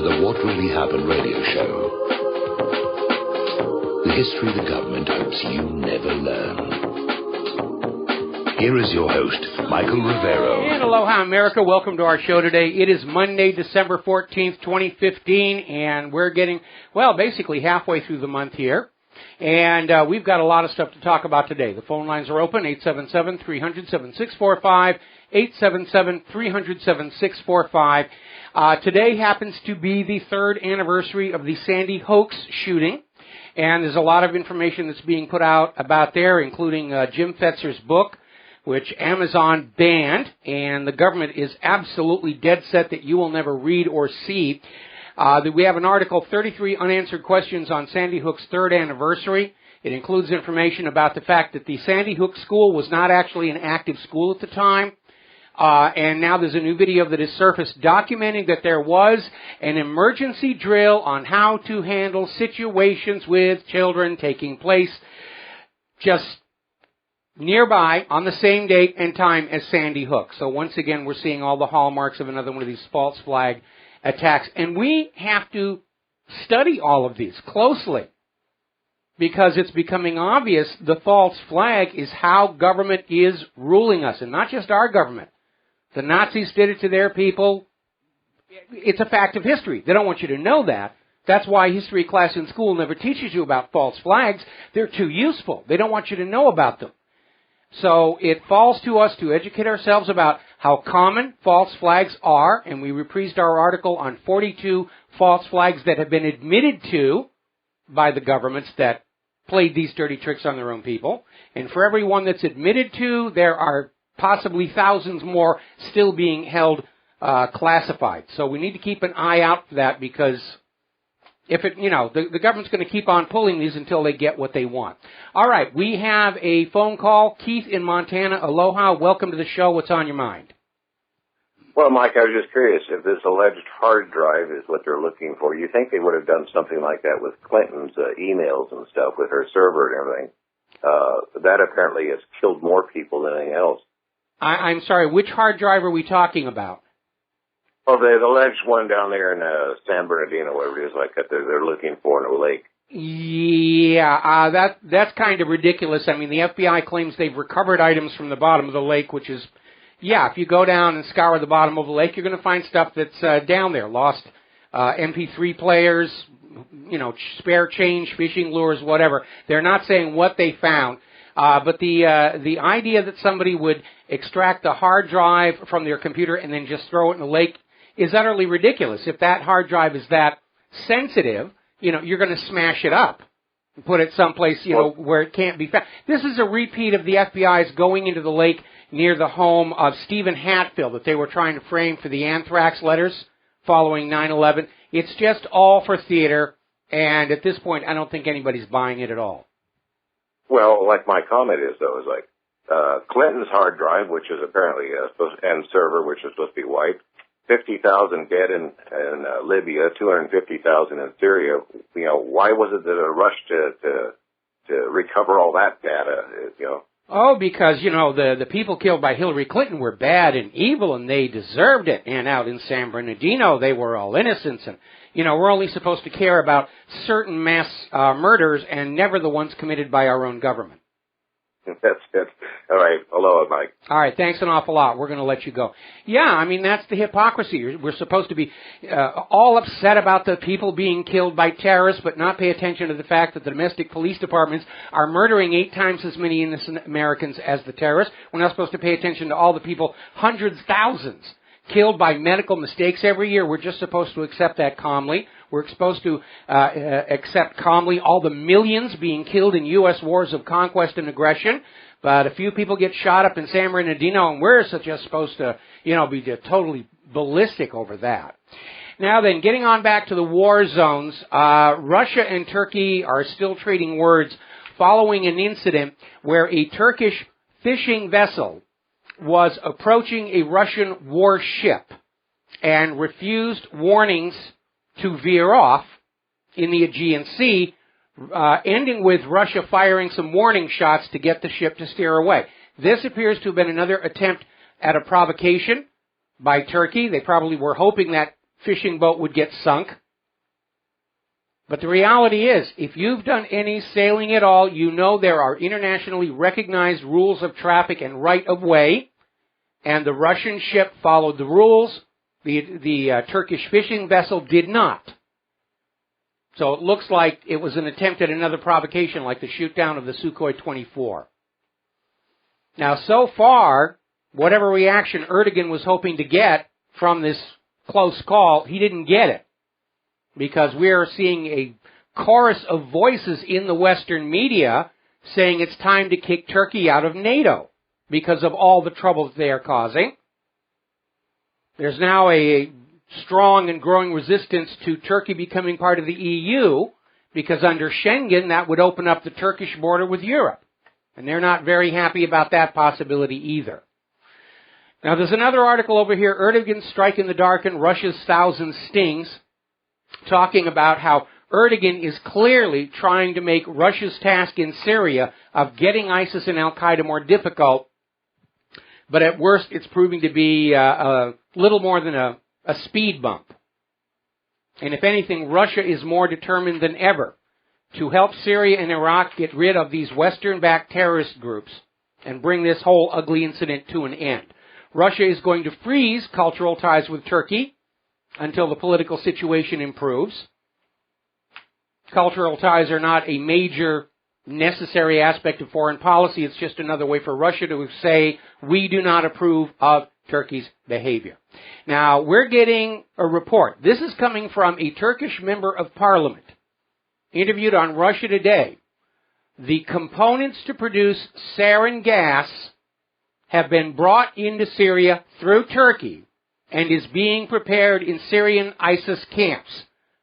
the What Really Happened radio show. The history the government hopes you never learn. Here is your host, Michael Rivero. And aloha, America. Welcome to our show today. It is Monday, December 14th, 2015, and we're getting, basically halfway through the month here. And we've got a lot of stuff to talk about today. The phone lines are open, 877-300-7645, 877-300-7645. Today happens to be the third anniversary of the Sandy hoax shooting. And there's a lot of information that's being put out about there, including Jim Fetzer's book, which Amazon banned, and the government is absolutely dead set that you will never read or see. We have an article, 33 Unanswered Questions on Sandy Hook's third anniversary. It includes information about the fact that the Sandy Hook school was not actually an active school at the time. And now there's a new video that has surfaced documenting that there was an emergency drill on how to handle situations with children taking place just nearby on the same date and time as Sandy Hook. So once again, we're seeing all the hallmarks of another one of these false flag attacks. And we have to study all of these closely because it's becoming obvious the false flag is how government is ruling us, and not just our government. The Nazis did it to their people. It's a fact of history. They don't want you to know that. That's why history class in school never teaches you about false flags. They're too useful. They don't want you to know about them. So it falls to us to educate ourselves about how common false flags are, and we reprised our article on 42 false flags that have been admitted to by the governments that played these dirty tricks on their own people. And for every one that's admitted to, there are possibly thousands more still being held classified. So we need to keep an eye out for that because if it, the government's going to keep on pulling these until they get what they want. All right, we have a phone call. Keith in Montana. Aloha. Welcome to the show. What's on your mind? Well, Mike, I was just curious if this alleged hard drive is what they're looking for. You think they would have done something like that with Clinton's emails and stuff with her server and everything? That apparently has killed more people than anything else. I'm sorry, which hard drive are we talking about? Oh, the alleged one down there in San Bernardino, whatever it is, like that they're looking for in a lake. Yeah, that's kind of ridiculous. I mean, the FBI claims they've recovered items from the bottom of the lake, which is, if you go down and scour the bottom of the lake, you're going to find stuff that's down there. Lost MP3 players, spare change, fishing lures, whatever. They're not saying what they found. But the idea that somebody would extract the hard drive from their computer and then just throw it in the lake is utterly ridiculous. If that hard drive is that sensitive, you're going to smash it up and put it someplace, where it can't be found. This is a repeat of the FBI's going into the lake near the home of Stephen Hatfield that they were trying to frame for the anthrax letters following 9/11. It's just all for theater, and at this point, I don't think anybody's buying it at all. Well, like my comment is, though, is like Clinton's hard drive, which is apparently and server, which is supposed to be wiped, 50,000 dead in Libya, 250,000 in Syria. Why was it that a rush to recover all that data? Oh, because, the people killed by Hillary Clinton were bad and evil, and they deserved it. And out in San Bernardino, they were all innocents. And, we're only supposed to care about certain mass murders and never the ones committed by our own government. That's it. All right. Aloha, Mike. All right. Thanks an awful lot. We're going to let you go. Yeah, I mean, that's the hypocrisy. We're supposed to be all upset about the people being killed by terrorists, but not pay attention to the fact that the domestic police departments are murdering 8 times as many innocent Americans as the terrorists. We're not supposed to pay attention to all the people, hundreds, thousands, killed by medical mistakes every year. We're just supposed to accept that calmly. We're supposed to accept calmly all the millions being killed in U.S. wars of conquest and aggression. But a few people get shot up in San Bernardino, and we're just supposed to, be totally ballistic over that. Now then, getting on back to the war zones, Russia and Turkey are still trading words following an incident where a Turkish fishing vessel was approaching a Russian warship and refused warnings to veer off in the Aegean Sea, ending with Russia firing some warning shots to get the ship to steer away. This appears to have been another attempt at a provocation by Turkey. They probably were hoping that fishing boat would get sunk. But the reality is, if you've done any sailing at all, you know there are internationally recognized rules of traffic and right of way, and the Russian ship followed the rules. The Turkish fishing vessel did not. So it looks like it was an attempt at another provocation, like the shoot down of the Sukhoi 24. Now, so far, whatever reaction Erdogan was hoping to get from this close call, he didn't get it. Because we are seeing a chorus of voices in the Western media saying it's time to kick Turkey out of NATO because of all the trouble that they are causing. There's now a strong and growing resistance to Turkey becoming part of the EU because under Schengen that would open up the Turkish border with Europe. And they're not very happy about that possibility either. Now there's another article over here, Erdogan's strike in the dark and Russia's thousand stings, talking about how Erdogan is clearly trying to make Russia's task in Syria of getting ISIS and Al-Qaeda more difficult, but at worst it's proving to be a little more than a speed bump. And if anything, Russia is more determined than ever to help Syria and Iraq get rid of these Western-backed terrorist groups and bring this whole ugly incident to an end. Russia is going to freeze cultural ties with Turkey until the political situation improves. Cultural ties are not a major necessary aspect of foreign policy. It's just another way for Russia to say, we do not approve of Turkey's behavior. Now, we're getting a report. This is coming from a Turkish member of parliament, interviewed on Russia Today. The components to produce sarin gas have been brought into Syria through Turkey and is being prepared in Syrian ISIS camps.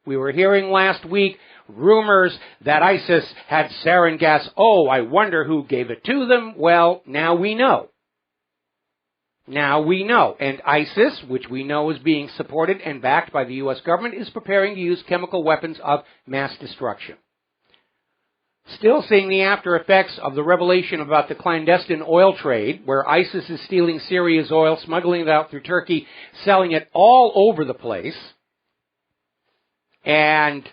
We were hearing last week rumors that ISIS had sarin gas. Oh, I wonder who gave it to them. Well, now we know. Now we know. And ISIS, which we know is being supported and backed by the U.S. government, is preparing to use chemical weapons of mass destruction. Still seeing the after effects of the revelation about the clandestine oil trade, where ISIS is stealing Syria's oil, smuggling it out through Turkey, selling it all over the place. And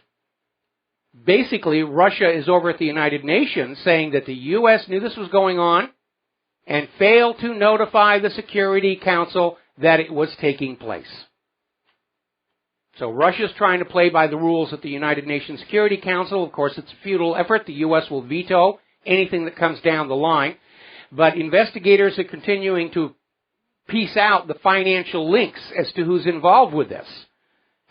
basically, Russia is over at the United Nations saying that the U.S. knew this was going on and failed to notify the Security Council that it was taking place. So Russia's trying to play by the rules at the United Nations Security Council. Of course, it's a futile effort. The U.S. will veto anything that comes down the line. But investigators are continuing to piece out the financial links as to who's involved with this.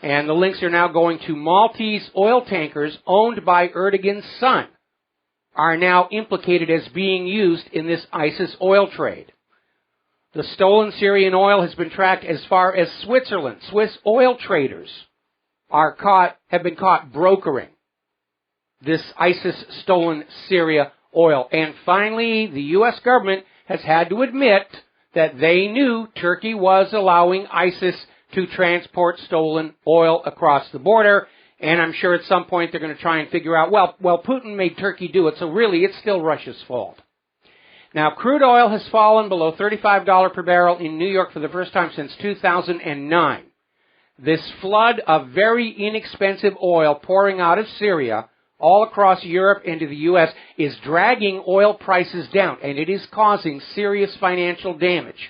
And the links are now going to Maltese oil tankers owned by Erdogan's son, are now implicated as being used in this ISIS oil trade. The stolen Syrian oil has been tracked as far as Switzerland. Swiss oil traders have been caught brokering this ISIS stolen Syria oil. And finally, the U.S. government has had to admit that they knew Turkey was allowing ISIS to transport stolen oil across the border. And I'm sure at some point they're going to try and figure out, well, Putin made Turkey do it, so really it's still Russia's fault. Now, crude oil has fallen below $35 per barrel in New York for the first time since 2009. This flood of very inexpensive oil pouring out of Syria all across Europe into the U.S. is dragging oil prices down, and it is causing serious financial damage.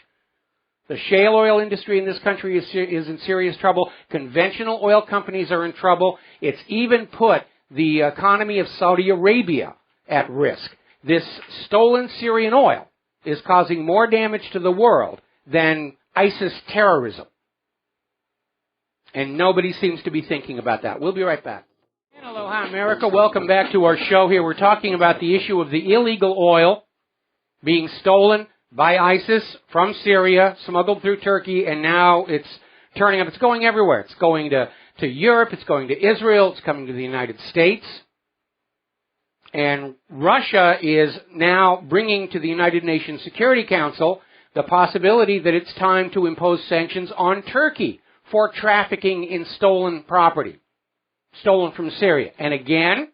The shale oil industry in this country is in serious trouble. Conventional oil companies are in trouble. It's even put the economy of Saudi Arabia at risk. This stolen Syrian oil is causing more damage to the world than ISIS terrorism. And nobody seems to be thinking about that. We'll be right back. And aloha, America. Welcome back to our show here. We're talking about the issue of the illegal oil being stolen by ISIS from Syria, smuggled through Turkey, and now it's turning up. It's going everywhere. It's going to Europe. It's going to Israel. It's coming to the United States. And Russia is now bringing to the United Nations Security Council the possibility that it's time to impose sanctions on Turkey for trafficking in stolen property, stolen from Syria. And again,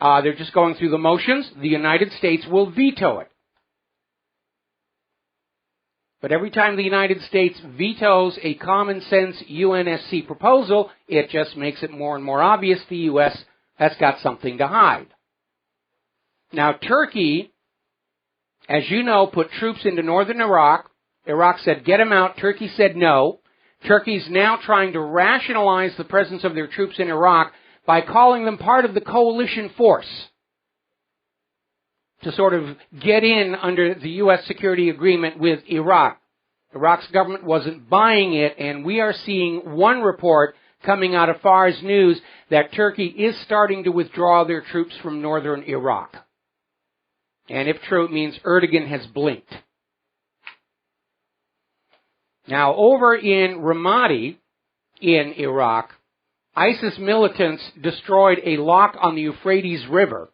they're just going through the motions. The United States will veto it. But every time the United States vetoes a common-sense UNSC proposal, it just makes it more and more obvious the U.S. has got something to hide. Now, Turkey, as you know, put troops into northern Iraq. Iraq said, get them out. Turkey said no. Turkey's now trying to rationalize the presence of their troops in Iraq by calling them part of the coalition force to sort of get in under the U.S. security agreement with Iraq. Iraq's government wasn't buying it, and we are seeing one report coming out of Fars News that Turkey is starting to withdraw their troops from northern Iraq. And if true, it means Erdogan has blinked. Now, over in Ramadi, in Iraq, ISIS militants destroyed a lock on the Euphrates River,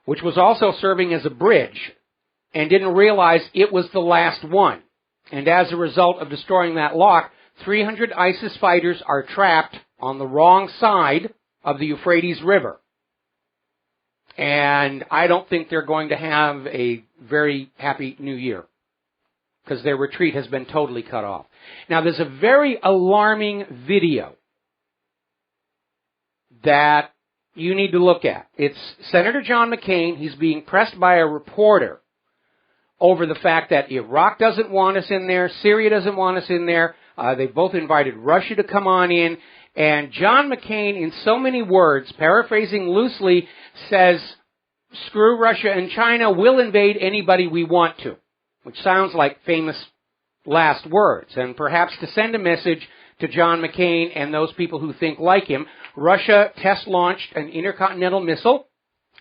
which was also serving as a bridge, and didn't realize it was the last one. And as a result of destroying that lock, 300 ISIS fighters are trapped on the wrong side of the Euphrates River. And I don't think they're going to have a very happy new year, because their retreat has been totally cut off. Now, there's a very alarming video that you need to look at. It's Senator John McCain. He's being pressed by a reporter over the fact that Iraq doesn't want us in there, Syria doesn't want us in there. They've both invited Russia to come on in. And John McCain, in so many words, paraphrasing loosely, says, screw Russia and China, we'll invade anybody we want to, which sounds like famous last words. And perhaps to send a message to John McCain and those people who think like him, Russia test-launched an intercontinental missile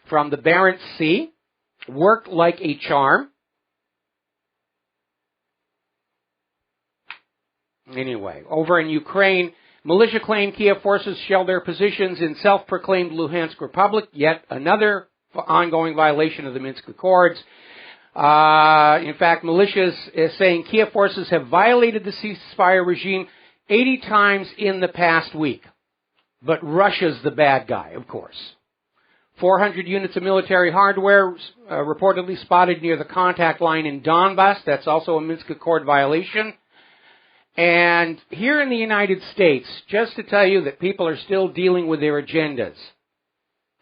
from the Barents Sea, worked like a charm. Anyway, over in Ukraine, militia claim Kiev forces shelled their positions in self-proclaimed Luhansk Republic, yet another ongoing violation of the Minsk Accords. In fact, militias is saying Kiev forces have violated the ceasefire regime 80 times in the past week. But Russia's the bad guy, of course. 400 units of military hardware reportedly spotted near the contact line in Donbass. That's also a Minsk Accord violation. And here in the United States, just to tell you that people are still dealing with their agendas,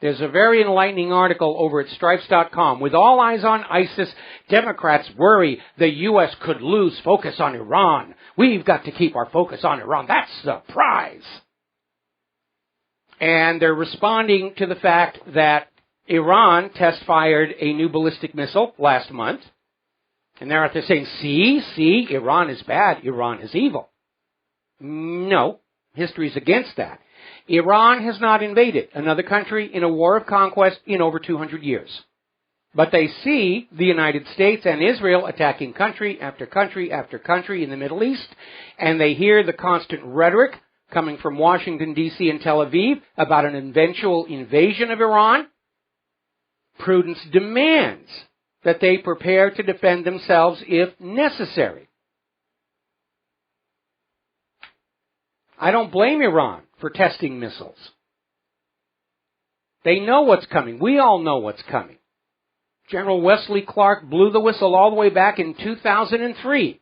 there's a very enlightening article over at Stripes.com. With all eyes on ISIS, Democrats worry the U.S. could lose focus on Iran. We've got to keep our focus on Iran. That's the prize. And they're responding to the fact that Iran test-fired a new ballistic missile last month. And they're out there saying, see, Iran is bad, Iran is evil. No, history's against that. Iran has not invaded another country in a war of conquest in over 200 years. But they see the United States and Israel attacking country after country after country in the Middle East, and they hear the constant rhetoric coming from Washington, D.C. and Tel Aviv about an eventual invasion of Iran. Prudence demands that they prepare to defend themselves if necessary. I don't blame Iran for testing missiles. They know what's coming. We all know what's coming. General Wesley Clark blew the whistle all the way back in 2003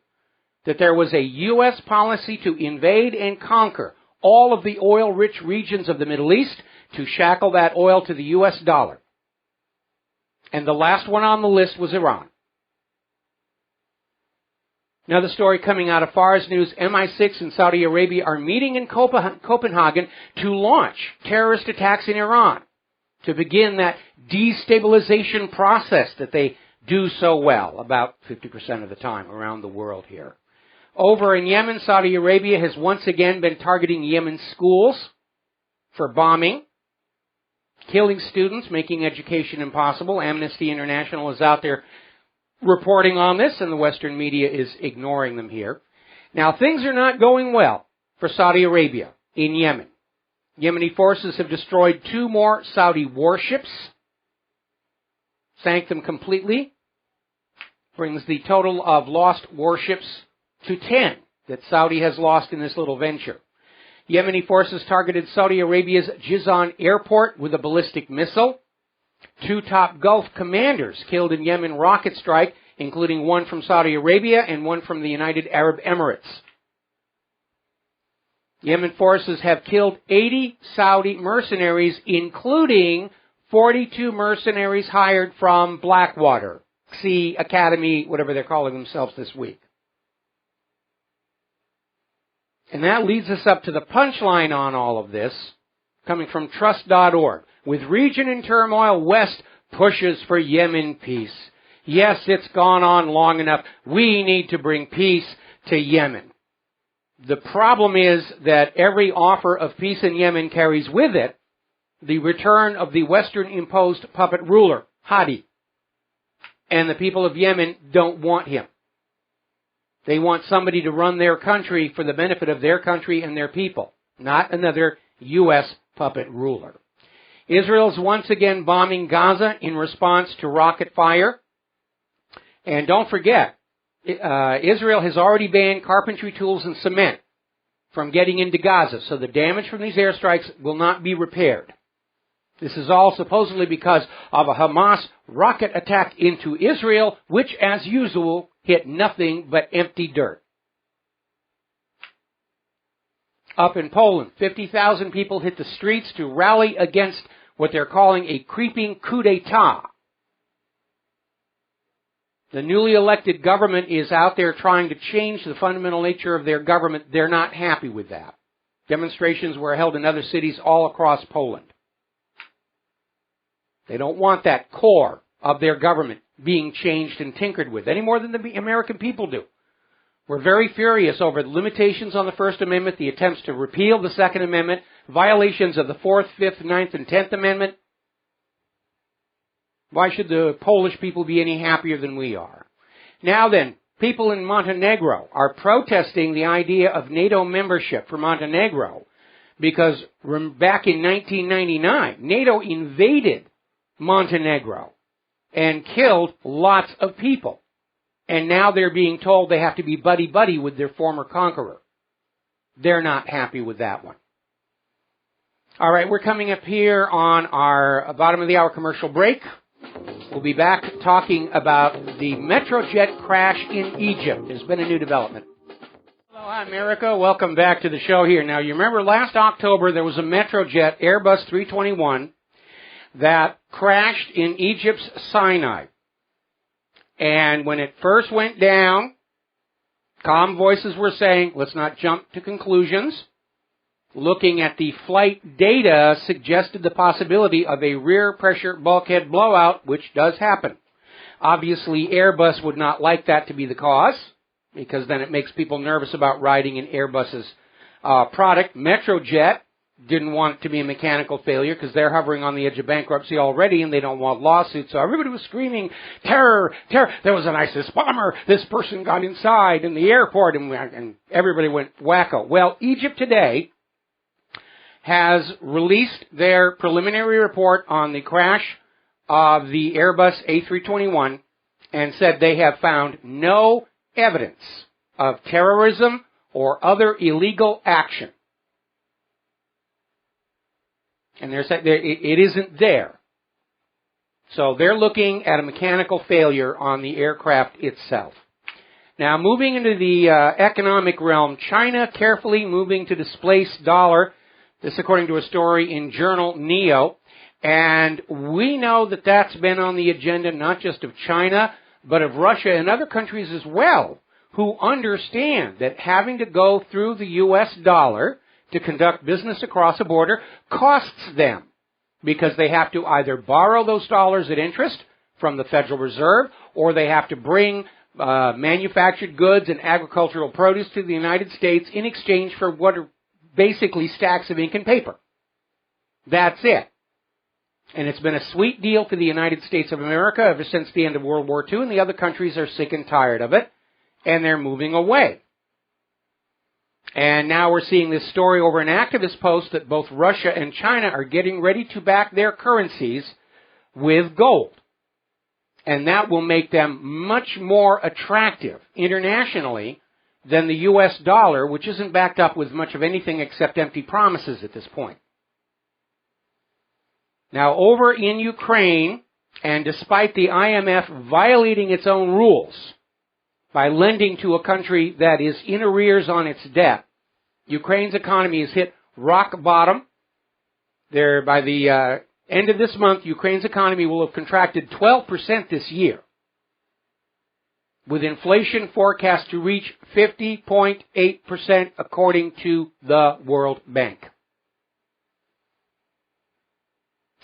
that there was a U.S. policy to invade and conquer all of the oil-rich regions of the Middle East to shackle that oil to the U.S. dollar. And the last one on the list was Iran. Another story coming out of Fars News, MI6 and Saudi Arabia are meeting in Copenhagen to launch terrorist attacks in Iran, to begin that destabilization process that they do so well, about 50% of the time around the world here. Over in Yemen, Saudi Arabia has once again been targeting Yemen schools for bombing, killing students, making education impossible. Amnesty International is out there reporting on this, and the Western media is ignoring them here. Now, things are not going well for Saudi Arabia in Yemen. Yemeni forces have destroyed 2 more Saudi warships, sank them completely, brings the total of lost warships to 10 that Saudi has lost in this little venture. Yemeni forces targeted Saudi Arabia's Jizan airport with a ballistic missile. 2 top Gulf commanders killed in Yemen rocket strike including one from Saudi Arabia and one from the United Arab Emirates. Yemen forces have killed 80 Saudi mercenaries, including 42 mercenaries hired from Blackwater, Sea Academy, whatever they're calling themselves this week. And that leads us up to the punchline on all of this, coming from Trust.org. With region in turmoil, West pushes for Yemen peace. Yes, it's gone on long enough. We need to bring peace to Yemen. The problem is that every offer of peace in Yemen carries with it the return of the Western-imposed puppet ruler, Hadi. And the people of Yemen don't want him. They want somebody to run their country for the benefit of their country and their people, not another U.S. puppet ruler. Israel's once again bombing Gaza in response to rocket fire. And don't forget, Israel has already banned carpentry tools and cement from getting into Gaza, so the damage from these airstrikes will not be repaired. This is all supposedly because of a Hamas rocket attack into Israel, which, as usual, hit nothing but empty dirt. Up in Poland, 50,000 people hit the streets to rally against what they're calling a creeping coup d'etat. The newly elected government is out there trying to change the fundamental nature of their government. They're not happy with that. Demonstrations were held in other cities all across Poland. They don't want that core of their government being changed and tinkered with any more than the American people do. We're very furious over the limitations on the First Amendment, the attempts to repeal the Second Amendment, violations of the Fourth, Fifth, Ninth, and Tenth Amendment. Why should the Polish people be any happier than we are? Now then, people in Montenegro are protesting the idea of NATO membership for Montenegro because back in 1999, NATO invaded Montenegro and killed lots of people. And now they're being told they have to be buddy-buddy with their former conqueror. They're not happy with that one. All right, we're coming up here on our bottom of the hour commercial break. We'll be back talking about the Metrojet crash in Egypt. There's been a new development. Hello, hi, America. Welcome back to the show here. Now, you remember last October there was a Metrojet Airbus 321 that crashed in Egypt's Sinai. And when it first went down, calm voices were saying, let's not jump to conclusions. Looking at the flight data suggested the possibility of a rear pressure bulkhead blowout, which does happen. Obviously, Airbus would not like that to be the cause, because then it makes people nervous about riding in Airbus's product. Metrojet didn't want it to be a mechanical failure because they're hovering on the edge of bankruptcy already and they don't want lawsuits. So everybody was screaming, terror, terror. There was an ISIS bomber. This person got inside in the airport and everybody went wacko. Well, Egypt today has released their preliminary report on the crash of the Airbus A321 and said they have found no evidence of terrorism or other illegal action. And they're saying it isn't there. So they're looking at a mechanical failure on the aircraft itself. Now, moving into the economic realm, China carefully moving to displace dollar. This according to a story in journal Neo. And we know that that's been on the agenda not just of China, but of Russia and other countries as well, who understand that having to go through the U.S. dollar to conduct business across a border costs them because they have to either borrow those dollars at interest from the Federal Reserve or they have to bring manufactured goods and agricultural produce to the United States in exchange for what are basically stacks of ink and paper. That's it. And it's been a sweet deal for the United States of America ever since the end of World War II, and the other countries are sick and tired of it, and they're moving away. And now we're seeing this story over an activist post that both Russia and China are getting ready to back their currencies with gold. And that will make them much more attractive internationally than the U.S. dollar, which isn't backed up with much of anything except empty promises at this point. Now, over in Ukraine, And despite the IMF violating its own rules by lending to a country that is in arrears on its debt, Ukraine's economy has hit rock bottom. By the end of this month, Ukraine's economy will have contracted 12% this year, with inflation forecast to reach 50.8% according to the World Bank.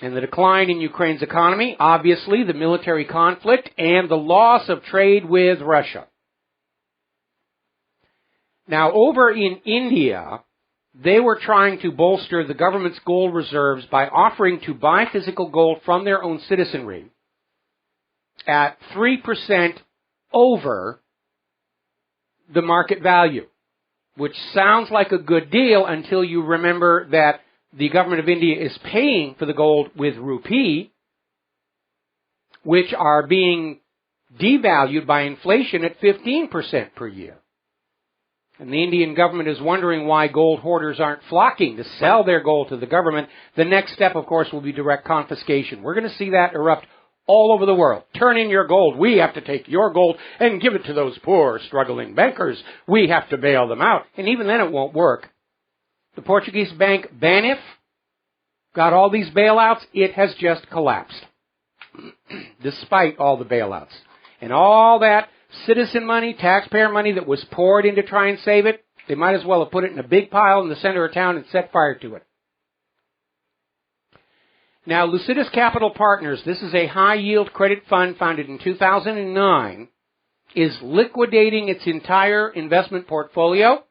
And the decline in Ukraine's economy, obviously the military conflict and the loss of trade with Russia. Now, over in India, they were trying to bolster the government's gold reserves by offering to buy physical gold from their own citizenry at 3% over the market value, which sounds like a good deal until you remember that the government of India is paying for the gold with rupee, which are being devalued by inflation at 15% per year. And the Indian government is wondering why gold hoarders aren't flocking to sell their gold to the government. The next step, of course, will be direct confiscation. We're going to see that erupt all over the world. Turn in your gold. We have to take your gold and give it to those poor, struggling bankers. We have to bail them out. And even then it won't work. The Portuguese bank Banif got all these bailouts. It has just collapsed, despite all the bailouts. And all that citizen money, taxpayer money that was poured in to try and save it, they might as well have put it in a big pile in the center of town and set fire to it. Now, Lucidus Capital Partners, this is a high-yield credit fund founded in 2009, is liquidating its entire investment portfolio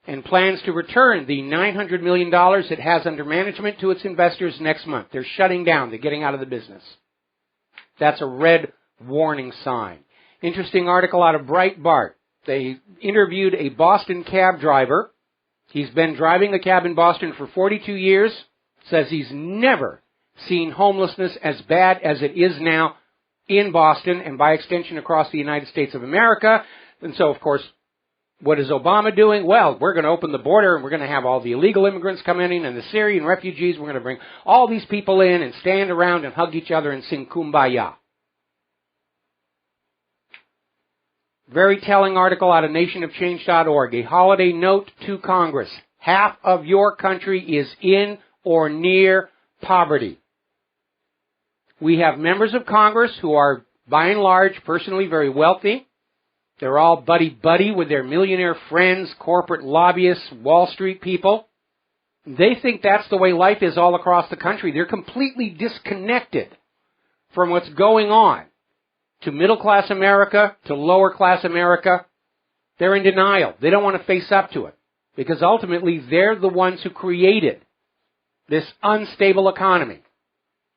and plans to return the $900 million it has under management to its investors next month. They're shutting down. They're getting out of the business. That's a red warning sign. Interesting article out of Breitbart. They interviewed a Boston cab driver. He's been driving a cab in Boston for 42 years. Says he's never seen homelessness as bad as it is now in Boston and by extension across the United States of America. And so, of course, what is Obama doing? Well, we're going to open the border and we're going to have all the illegal immigrants come in and the Syrian refugees. We're going to bring all these people in and stand around and hug each other and sing Kumbaya. Very telling article out of nationofchange.org. A holiday note to Congress. Half of your country is in or near poverty. We have members of Congress who are, by and large, personally very wealthy. They're all buddy-buddy with their millionaire friends, corporate lobbyists, Wall Street people. They think that's the way life is all across the country. They're completely disconnected from what's going on to middle-class America, to lower-class America. They're in denial. They don't want to face up to it because ultimately they're the ones who created this unstable economy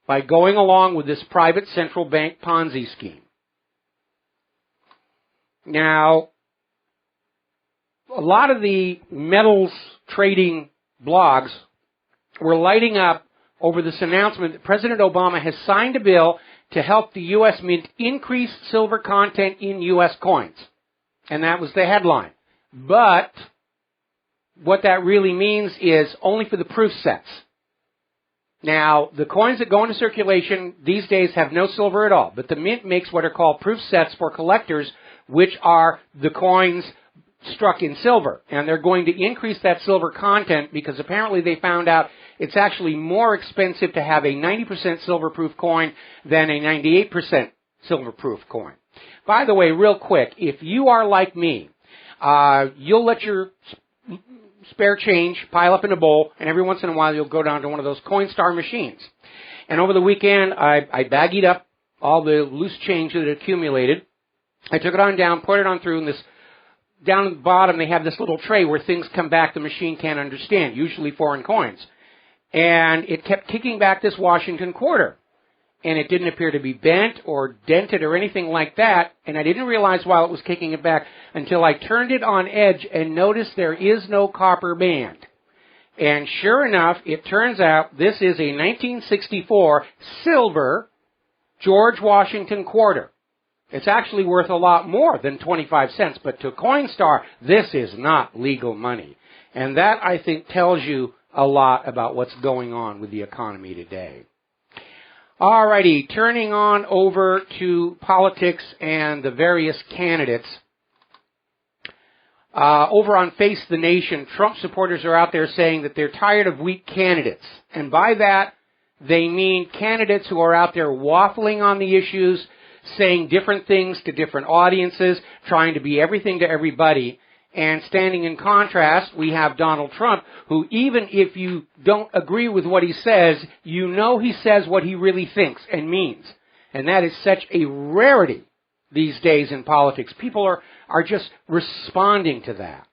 by going along with this private central bank Ponzi scheme. Now, a lot of the metals trading blogs were lighting up over this announcement that President Obama has signed a bill to help the U.S. Mint increase silver content in U.S. coins. And that was the headline. But what that really means is only for the proof sets. Now, the coins that go into circulation these days have no silver at all, but the Mint makes what are called proof sets for collectors, which are the coins struck in silver. And they're going to increase that silver content because apparently they found out it's actually more expensive to have a 90% silver-proof coin than a 98% silver-proof coin. By the way, real quick, if you are like me, you'll let your spare change pile up in a bowl, and every once in a while you'll go down to one of those Coinstar machines. And over the weekend, I baggied up all the loose change that had accumulated. I took it on down, put it on through, and this down at the bottom they have this little tray where things come back the machine can't understand, usually foreign coins. And it kept kicking back this Washington quarter. And it didn't appear to be bent or dented or anything like that. And I didn't realize while it was kicking it back until I turned it on edge and noticed there is no copper band. And sure enough, it turns out this is a 1964 silver George Washington quarter. It's actually worth a lot more than 25 cents. But to Coinstar, this is not legal money. And that, I think, tells you a lot about what's going on with the economy today. All righty, turning on over to politics and the various candidates. Over on Face the Nation, Trump supporters are out there saying that they're tired of weak candidates. And by that, they mean candidates who are out there waffling on the issues, saying different things to different audiences, trying to be everything to everybody. And standing in contrast, we have Donald Trump, who even if you don't agree with what he says, you know he says what he really thinks and means. And that is such a rarity these days in politics. People are just responding to that.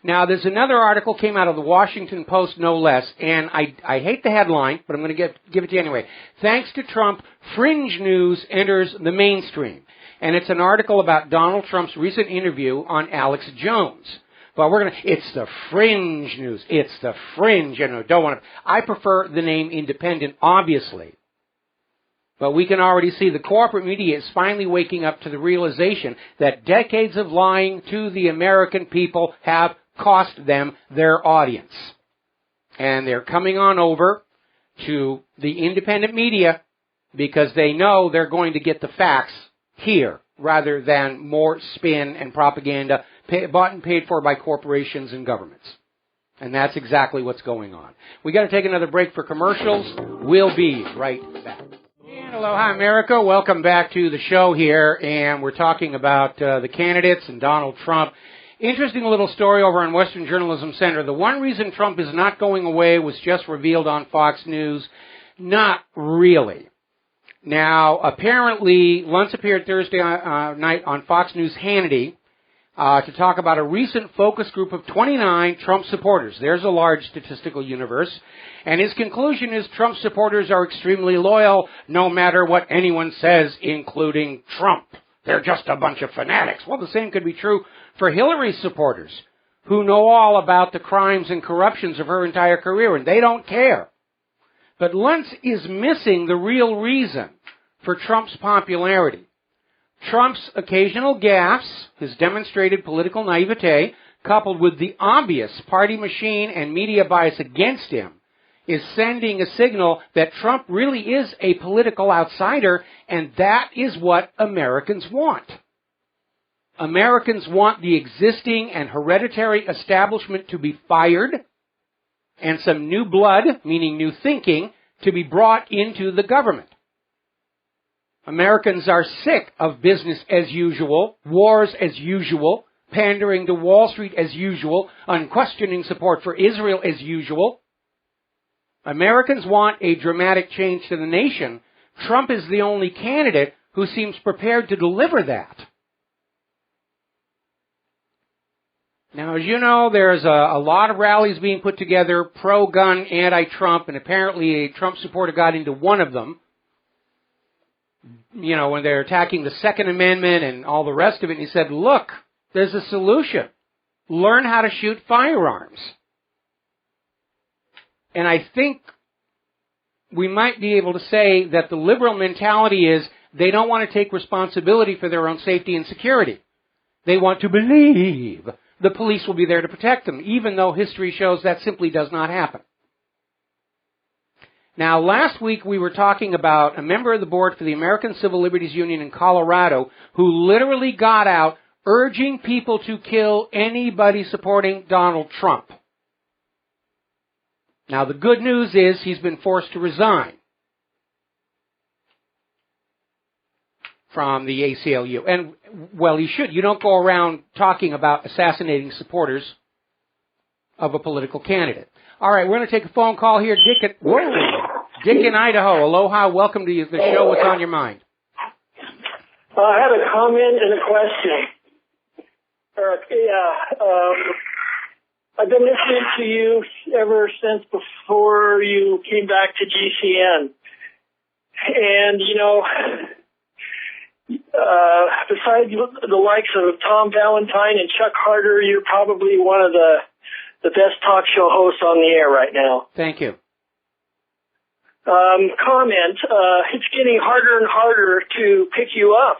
Now, there's another article came out of the Washington Post, no less, and I hate the headline, but I'm going to give it to you anyway. Thanks to Trump, fringe news enters the mainstream. And it's an article about Donald Trump's recent interview on Alex Jones. But it's the fringe news. It's the fringe, don't want to, I prefer the name independent, obviously. But we can already see the corporate media is finally waking up to the realization that decades of lying to the American people have cost them their audience. And they're coming on over to the independent media because they know they're going to get the facts here rather than more spin and propaganda bought and paid for by corporations and governments. And that's exactly what's going on. We got to take another break for commercials. We'll be right back. And aloha, America. Welcome back to the show here, and we're talking about the candidates and Donald Trump. Interesting little story over on Western Journalism Center. The one reason Trump is not going away was just revealed on Fox News. Not really. Now, apparently, Luntz appeared Thursday night on Fox News Hannity to talk about a recent focus group of 29 Trump supporters. There's a large statistical universe. And his conclusion is Trump supporters are extremely loyal no matter what anyone says, including Trump. They're just a bunch of fanatics. Well, the same could be true for Hillary supporters, who know all about the crimes and corruptions of her entire career, and they don't care. But Luntz is missing the real reason for Trump's popularity. Trump's occasional gaffes, his demonstrated political naivete, coupled with the obvious party machine and media bias against him, is sending a signal that Trump really is a political outsider, and that is what Americans want. Americans want the existing and hereditary establishment to be fired, and some new blood, meaning new thinking, to be brought into the government. Americans are sick of business as usual, wars as usual, pandering to Wall Street as usual, unquestioning support for Israel as usual. Americans want a dramatic change to the nation. Trump is the only candidate who seems prepared to deliver that. Now, as you know, there's a lot of rallies being put together, pro-gun, anti-Trump, and apparently a Trump supporter got into one of them. When they're attacking the Second Amendment and all the rest of it, and he said, look, there's a solution. Learn how to shoot firearms. And I think we might be able to say that the liberal mentality is they don't want to take responsibility for their own safety and security. They want to believe the police will be there to protect them, even though history shows that simply does not happen. Now, last week we were talking about a member of the board for the American Civil Liberties Union in Colorado who literally got out urging people to kill anybody supporting Donald Trump. Now, the good news is he's been forced to resign from the ACLU. And, well, he should. You don't go around talking about assassinating supporters of a political candidate. All right, we're going to take a phone call here. Dick in Idaho. Aloha. Welcome to the show. What's on your mind? I have a comment and a question. I've been listening to you ever since before you came back to GCN. And, besides the likes of Tom Valentine and Chuck Harder, you're probably one of the best talk show hosts on the air right now. Thank you. Comment, it's getting harder and harder to pick you up.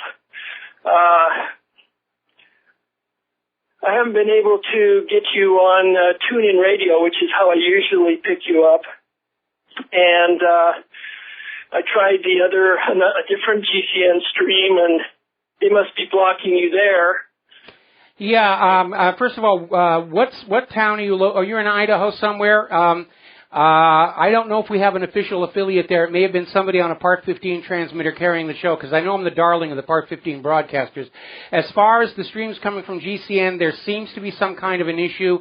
I haven't been able to get you on TuneIn Radio, which is how I usually pick you up. And I tried a different GCN stream, and they must be blocking you there. Yeah. First of all, what town are you? You're in Idaho somewhere. I don't know if we have an official affiliate there. It may have been somebody on a Part 15 transmitter carrying the show, because I know I'm the darling of the Part 15 broadcasters. As far as the streams coming from GCN, there seems to be some kind of an issue.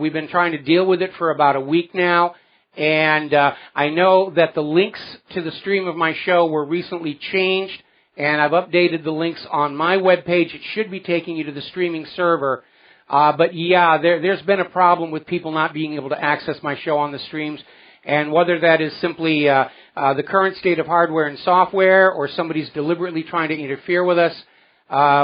We've been trying to deal with it for about a week now, and I know that the links to the stream of my show were recently changed, and I've updated the links on my webpage. It should be taking you to the streaming server. But yeah, there's been a problem with people not being able to access my show on the streams, and whether that is simply the current state of hardware and software, or somebody's deliberately trying to interfere with us,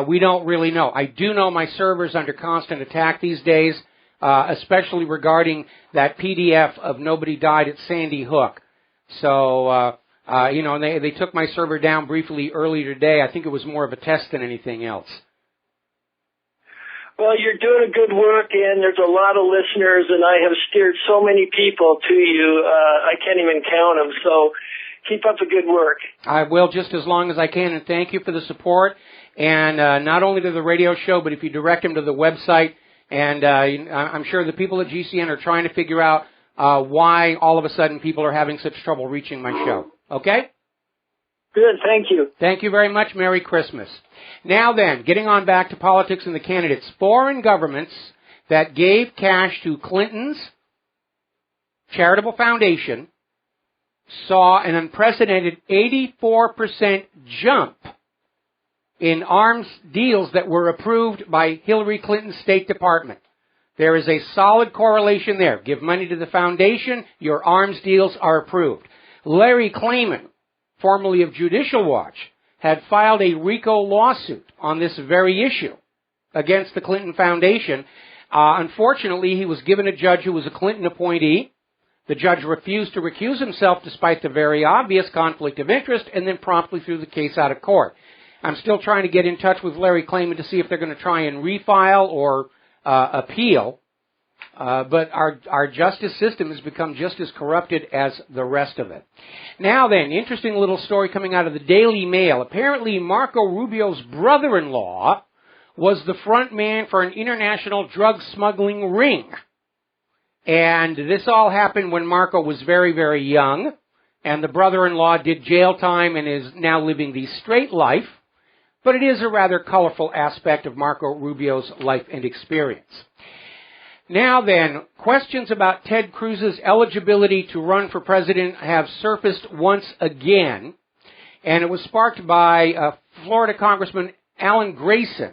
we don't really know. I do know my server's under constant attack these days, especially regarding that PDF of Nobody Died at Sandy Hook. So, and they took my server down briefly earlier today. I think it was more of a test than anything else. Well, you're doing a good work, and there's a lot of listeners, and I have steered so many people to you, I can't even count them, so keep up the good work. I will, just as long as I can, and thank you for the support, and not only to the radio show, but if you direct them to the website, and I'm sure the people at GCN are trying to figure out why all of a sudden people are having such trouble reaching my show. Okay? Good, thank you. Thank you very much. Merry Christmas. Now then, getting on back to politics and the candidates. Foreign governments that gave cash to Clinton's charitable foundation saw an unprecedented 84% jump in arms deals that were approved by Hillary Clinton's State Department. There is a solid correlation there. Give money to the foundation, your arms deals are approved. Larry Klayman, formerly of Judicial Watch, had filed a RICO lawsuit on this very issue against the Clinton Foundation. Unfortunately, he was given a judge who was a Clinton appointee. The judge refused to recuse himself despite the very obvious conflict of interest, and then promptly threw the case out of court. I'm still trying to get in touch with Larry Klayman to see if they're going to try and refile or appeal. But our justice system has become just as corrupted as the rest of it. Now then, interesting little story coming out of the Daily Mail. Apparently, Marco Rubio's brother-in-law was the front man for an international drug smuggling ring. And this all happened when Marco was very, very young. And the brother-in-law did jail time and is now living the straight life. But it is a rather colorful aspect of Marco Rubio's life and experience. Now then, questions about Ted Cruz's eligibility to run for president have surfaced once again, and it was sparked by Florida Congressman Alan Grayson,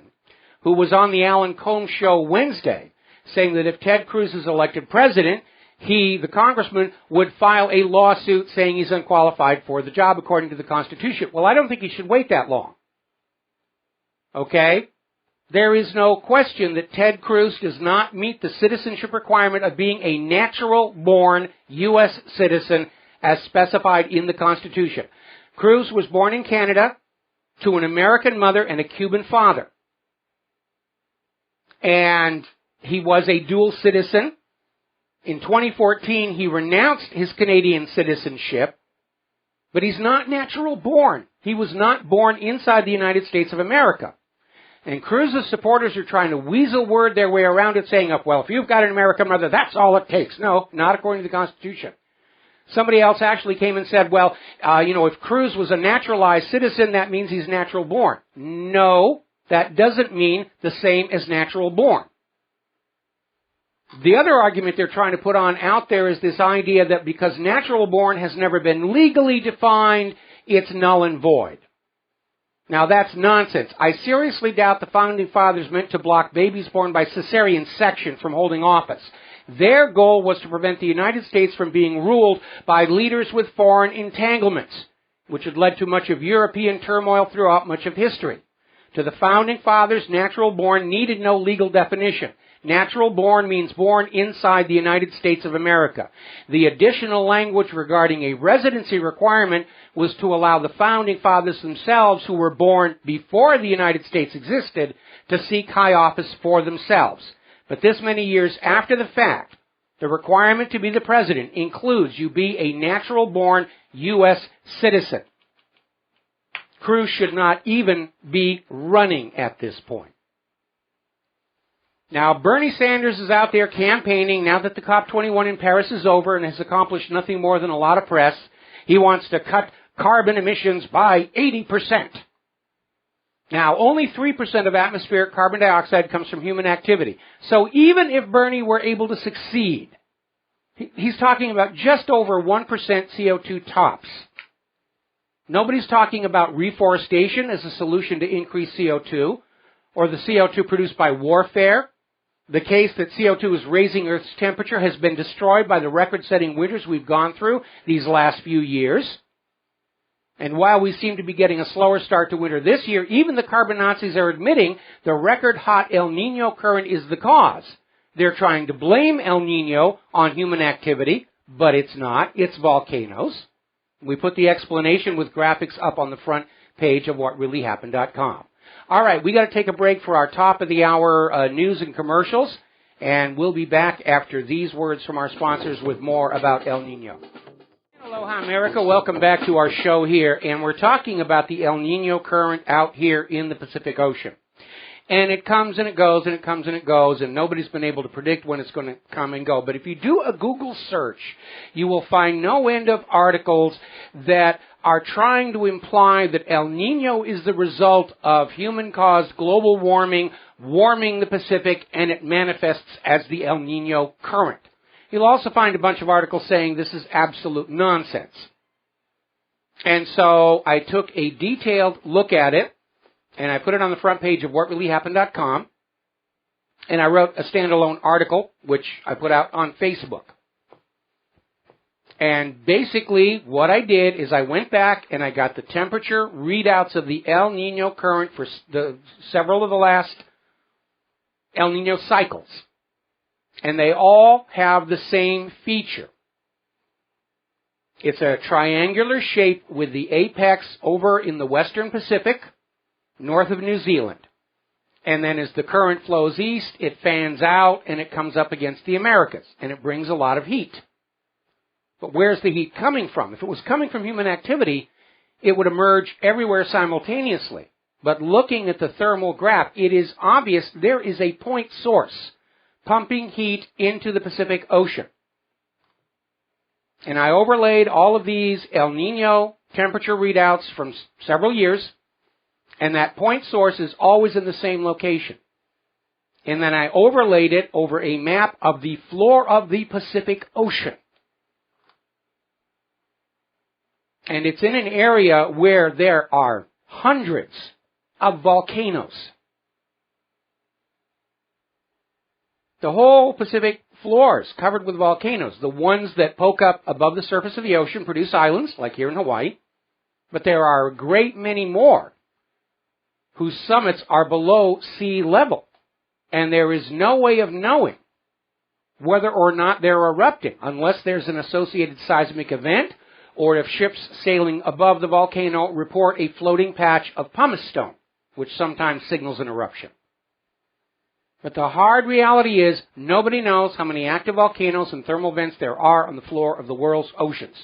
who was on the Alan Combs Show Wednesday, saying that if Ted Cruz is elected president, he, the congressman, would file a lawsuit saying he's unqualified for the job according to the Constitution. Well, I don't think he should wait that long. Okay? There is no question that Ted Cruz does not meet the citizenship requirement of being a natural-born U.S. citizen as specified in the Constitution. Cruz was born in Canada to an American mother and a Cuban father. And he was a dual citizen. In 2014, he renounced his Canadian citizenship, but he's not natural-born. He was not born inside the United States of America. And Cruz's supporters are trying to weasel word their way around it, saying, well, if you've got an American mother, that's all it takes. No, not according to the Constitution. Somebody else actually came and said, well, if Cruz was a naturalized citizen, that means he's natural born. No, that doesn't mean the same as natural born. The other argument they're trying to put on out there is this idea that because natural born has never been legally defined, it's null and void. Now, that's nonsense. I seriously doubt the Founding Fathers meant to block babies born by cesarean section from holding office. Their goal was to prevent the United States from being ruled by leaders with foreign entanglements, which had led to much of European turmoil throughout much of history. To the Founding Fathers, natural born needed no legal definition. Natural born means born inside the United States of America. The additional language regarding a residency requirement was to allow the Founding Fathers themselves, who were born before the United States existed, to seek high office for themselves. But this many years after the fact, the requirement to be the president includes you be a natural-born U.S. citizen. Crews should not even be running at this point. Now, Bernie Sanders is out there campaigning now that the COP21 in Paris is over and has accomplished nothing more than a lot of press. He wants to cut carbon emissions by 80%. Now, only 3% of atmospheric carbon dioxide comes from human activity. So even if Bernie were able to succeed, he's talking about just over 1% CO2 tops. Nobody's talking about reforestation as a solution to increase CO2, or the CO2 produced by warfare. The case that CO2 is raising Earth's temperature has been destroyed by the record-setting winters we've gone through these last few years. And while we seem to be getting a slower start to winter this year, even the carbon Nazis are admitting the record-hot El Nino current is the cause. They're trying to blame El Nino on human activity, but it's not. It's volcanoes. We put the explanation with graphics up on the front page of WhatReallyHappened.com. All right, we got to take a break for our top of the hour news and commercials, and we'll be back after these words from our sponsors with more about El Nino. Aloha, America. Welcome back to our show here, and we're talking about the El Nino current out here in the Pacific Ocean. And it comes and it goes and it comes and it goes, and nobody's been able to predict when it's going to come and go. But if you do a Google search, you will find no end of articles that are trying to imply that El Nino is the result of human-caused global warming, warming the Pacific, and it manifests as the El Nino current. You'll also find a bunch of articles saying this is absolute nonsense. And so I took a detailed look at it, and I put it on the front page of WhatReallyHappened.com, and I wrote a standalone article, which I put out on Facebook. And basically, what I did is I went back and I got the temperature readouts of the El Nino current for several of the last El Nino cycles. And they all have the same feature. It's a triangular shape with the apex over in the western Pacific, north of New Zealand. And then as the current flows east, it fans out and it comes up against the Americas. And it brings a lot of heat. But where's the heat coming from? If it was coming from human activity, it would emerge everywhere simultaneously. But looking at the thermal graph, it is obvious there is a point source pumping heat into the Pacific Ocean. And I overlaid all of these El Nino temperature readouts from several years, and that point source is always in the same location. And then I overlaid it over a map of the floor of the Pacific Ocean. And it's in an area where there are hundreds of volcanoes. The whole Pacific floor is covered with volcanoes. The ones that poke up above the surface of the ocean produce islands, like here in Hawaii. But there are a great many more whose summits are below sea level. And there is no way of knowing whether or not they're erupting unless there's an associated seismic event, or if ships sailing above the volcano report a floating patch of pumice stone, which sometimes signals an eruption. But the hard reality is nobody knows how many active volcanoes and thermal vents there are on the floor of the world's oceans.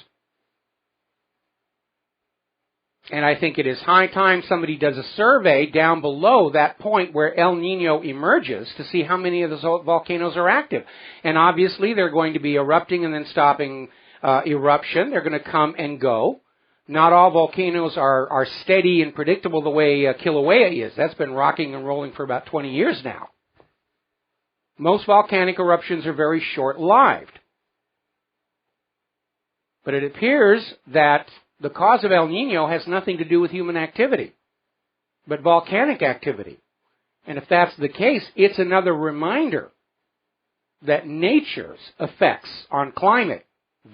And I think it is high time somebody does a survey down below that point where El Nino emerges to see how many of those volcanoes are active. And obviously they're going to be erupting and then stopping eruption. They're going to come and go. Not all volcanoes are steady and predictable the way Kilauea is. That's been rocking and rolling for about 20 years now. Most volcanic eruptions are very short-lived. But it appears that the cause of El Nino has nothing to do with human activity, but volcanic activity. And if that's the case, it's another reminder that nature's effects on climate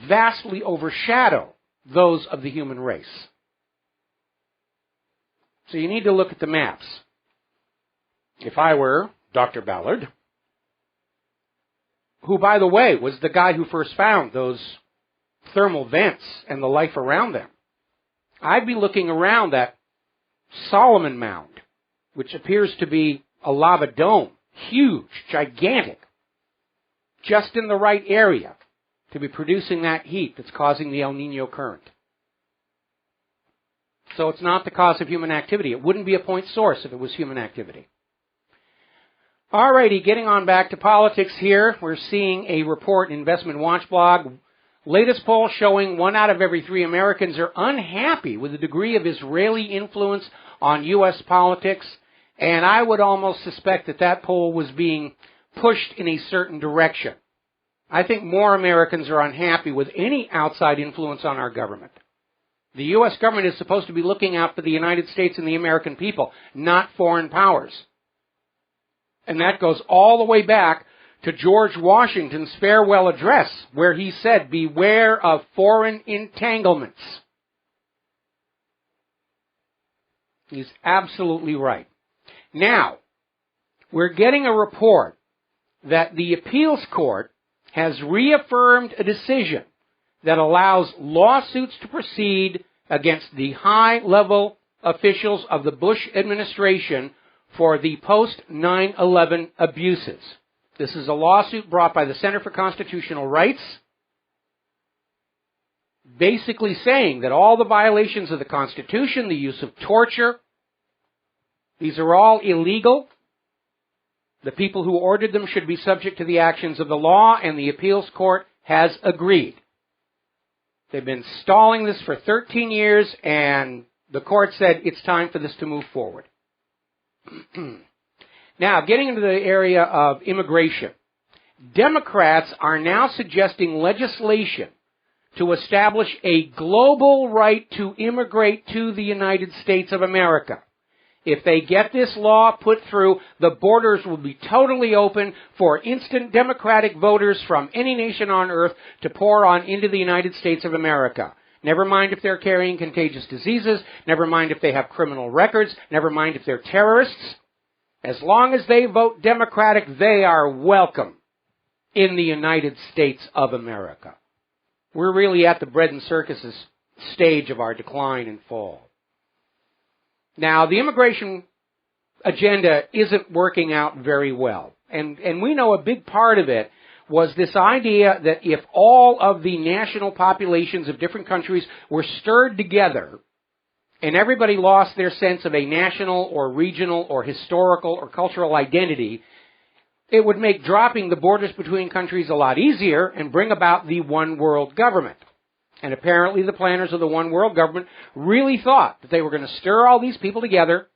vastly overshadow those of the human race. So you need to look at the maps. If I were Dr. Ballard, who, by the way, was the guy who first found those thermal vents and the life around them, I'd be looking around that Solomon Mound, which appears to be a lava dome, huge, gigantic, just in the right area to be producing that heat that's causing the El Nino current. So it's not the cause of human activity. It wouldn't be a point source if it was human activity. Alrighty, getting on back to politics here. We're seeing a report in Investment Watch blog. Latest poll showing 1 out of every 3 Americans are unhappy with the degree of Israeli influence on U.S. politics. And I would almost suspect that that poll was being pushed in a certain direction. I think more Americans are unhappy with any outside influence on our government. The U.S. government is supposed to be looking out for the United States and the American people, not foreign powers. And that goes all the way back to George Washington's farewell address, where he said, "Beware of foreign entanglements." He's absolutely right. Now, we're getting a report that the appeals court has reaffirmed a decision that allows lawsuits to proceed against the high-level officials of the Bush administration for the post-9/11 abuses. This is a lawsuit brought by the Center for Constitutional Rights, basically saying that all the violations of the Constitution, the use of torture, these are all illegal. The people who ordered them should be subject to the actions of the law, and the appeals court has agreed. They've been stalling this for 13 years, and the court said it's time for this to move forward. Now, getting into the area of immigration, Democrats are now suggesting legislation to establish a global right to immigrate to the United States of America. If they get this law put through, the borders will be totally open for instant Democratic voters from any nation on earth to pour on into the United States of America. Never mind if they're carrying contagious diseases. Never mind if they have criminal records. Never mind if they're terrorists. As long as they vote Democratic, they are welcome in the United States of America. We're really at the bread and circuses stage of our decline and fall. Now, the immigration agenda isn't working out very well. And we know a big part of it was this idea that if all of the national populations of different countries were stirred together and everybody lost their sense of a national or regional or historical or cultural identity, it would make dropping the borders between countries a lot easier and bring about the one world government. And apparently the planners of the one world government really thought that they were going to stir all these people together,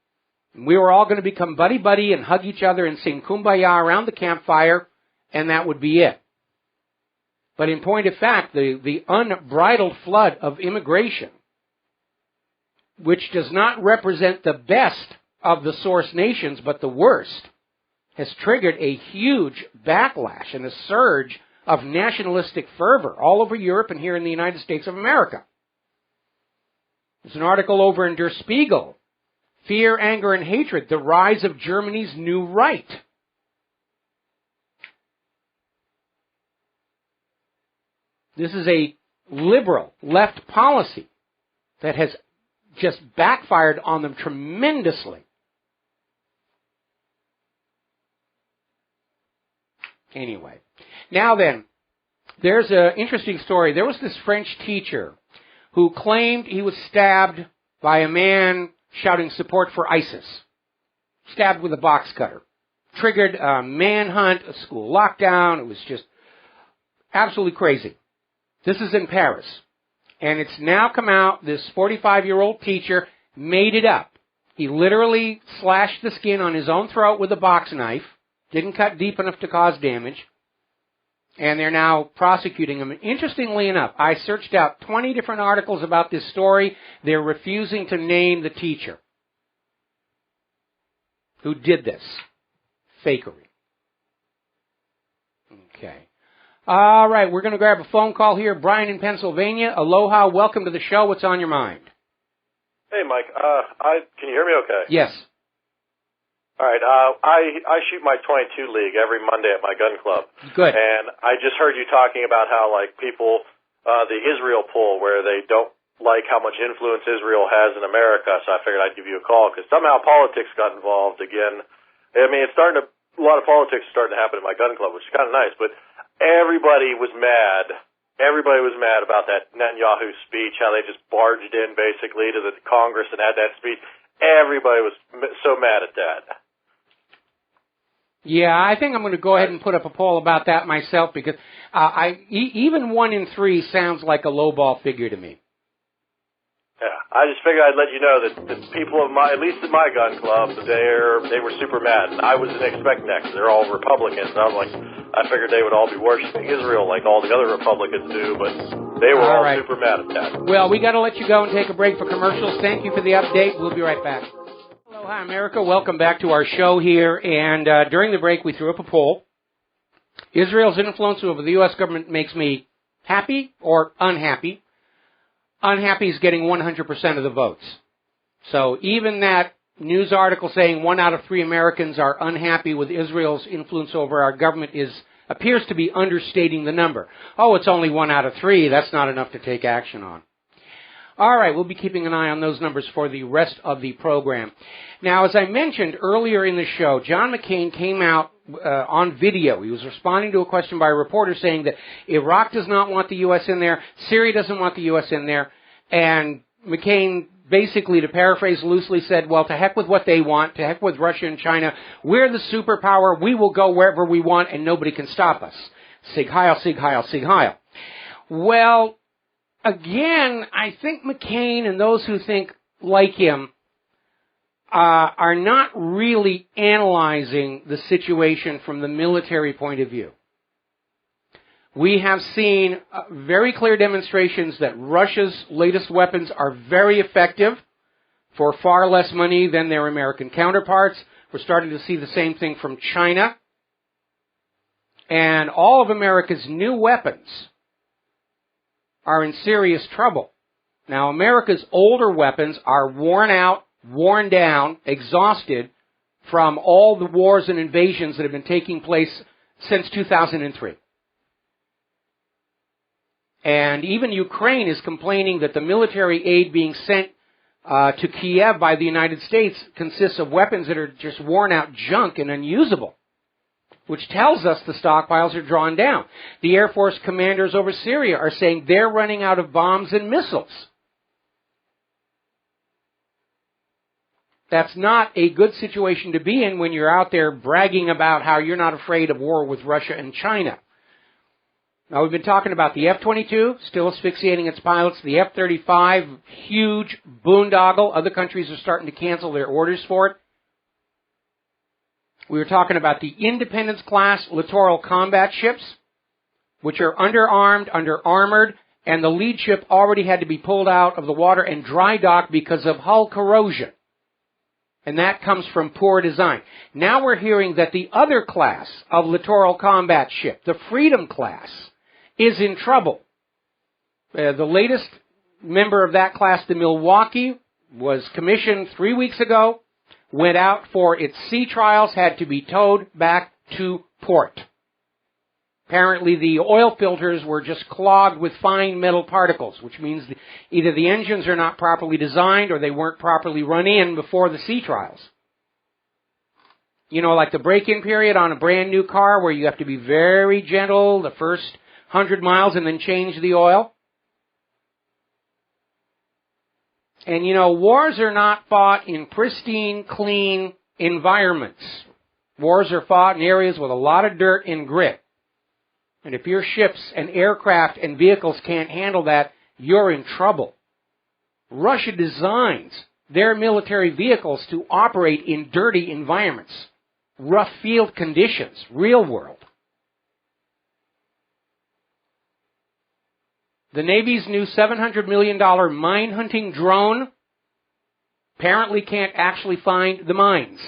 and we were all going to become buddy-buddy and hug each other and sing Kumbaya around the campfire, and that would be it. But in point of fact, the unbridled flood of immigration, which does not represent the best of the source nations, but the worst, has triggered a huge backlash and a surge of nationalistic fervor all over Europe and here in the United States of America. There's an article over in Der Spiegel, Fear, Anger, and Hatred, the Rise of Germany's New Right. This is a liberal left policy that has just backfired on them tremendously. Anyway, now then, there's an interesting story. There was this French teacher who claimed he was stabbed by a man shouting support for ISIS. Stabbed with a box cutter. Triggered a manhunt, a school lockdown. It was just absolutely crazy. This is in Paris. And it's now come out, this 45-year-old teacher made it up. He literally slashed the skin on his own throat with a box knife. Didn't cut deep enough to cause damage. And they're now prosecuting him. Interestingly enough, I searched out 20 different articles about this story. They're refusing to name the teacher who did this. Fakery. Okay. All right, we're going to grab a phone call here. Brian in Pennsylvania. Aloha, welcome to the show. What's on your mind? Hey, Mike. Can you hear me okay? Yes. All right. I shoot my .22 league every Monday at my gun club. Good. And I just heard you talking about how, like, people, the Israel poll, where they don't like how much influence Israel has in America, so I figured I'd give you a call, because somehow politics got involved again. I mean, a lot of politics is starting to happen at my gun club, which is kind of nice, but everybody was mad everybody was mad about that Netanyahu speech, how they just barged in basically to the Congress and had that speech. Everybody was so mad at that. Yeah, I think I'm going to go ahead and put up a poll about that myself because even 1 in 3 sounds like a lowball figure to me. Yeah, I just figured I'd let you know that people of at least in my gun club, they were super mad. And I wasn't expecting that because they're all Republicans. And I figured they would all be worshiping Israel like all the other Republicans do, but they were all super mad at that. Well, we got to let you go and take a break for commercials. Thank you for the update. We'll be right back. Hello, hi, America. Welcome back to our show here. And during the break, we threw up a poll. Israel's influence over the U.S. government makes me happy or unhappy. Unhappy is getting 100% of the votes. So even that news article saying 1 out of 3 Americans are unhappy with Israel's influence over our government appears to be understating the number. Oh, it's only 1 out of 3. That's not enough to take action on. All right, we'll be keeping an eye on those numbers for the rest of the program. Now, as I mentioned earlier in the show, John McCain came out on video. He was responding to a question by a reporter saying that Iraq does not want the U.S. in there, Syria doesn't want the U.S. in there, and McCain basically, to paraphrase loosely, said, well, to heck with what they want, to heck with Russia and China, we're the superpower, we will go wherever we want, and nobody can stop us. Sig Heil, Sig Heil, Sig Heil. Well, again, I think McCain and those who think like him are not really analyzing the situation from the military point of view. We have seen very clear demonstrations that Russia's latest weapons are very effective for far less money than their American counterparts. We're starting to see the same thing from China. And all of America's new weapons are in serious trouble. Now, America's older weapons are worn out, worn down, exhausted from all the wars and invasions that have been taking place since 2003. And even Ukraine is complaining that the military aid being sent to Kiev by the United States consists of weapons that are just worn out junk and unusable, which tells us the stockpiles are drawn down. The Air Force commanders over Syria are saying they're running out of bombs and missiles. That's not a good situation to be in when you're out there bragging about how you're not afraid of war with Russia and China. Now, we've been talking about the F-22, still asphyxiating its pilots, the F-35, huge boondoggle. Other countries are starting to cancel their orders for it. We were talking about the Independence-class littoral combat ships, which are underarmed, under-armored, and the lead ship already had to be pulled out of the water and dry docked because of hull corrosion. And that comes from poor design. Now we're hearing that the other class of littoral combat ship, the Freedom class, is in trouble. The latest member of that class, the Milwaukee, was commissioned 3 weeks ago, went out for its sea trials, had to be towed back to port. Apparently the oil filters were just clogged with fine metal particles, which means either the engines are not properly designed or they weren't properly run in before the sea trials. You know, like the break-in period on a brand new car where you have to be very gentle the first 100 miles and then change the oil. And you know, wars are not fought in pristine, clean environments. Wars are fought in areas with a lot of dirt and grit. And if your ships and aircraft and vehicles can't handle that, you're in trouble. Russia designs their military vehicles to operate in dirty environments, rough field conditions, real world. The Navy's new $700 million mine-hunting drone apparently can't actually find the mines.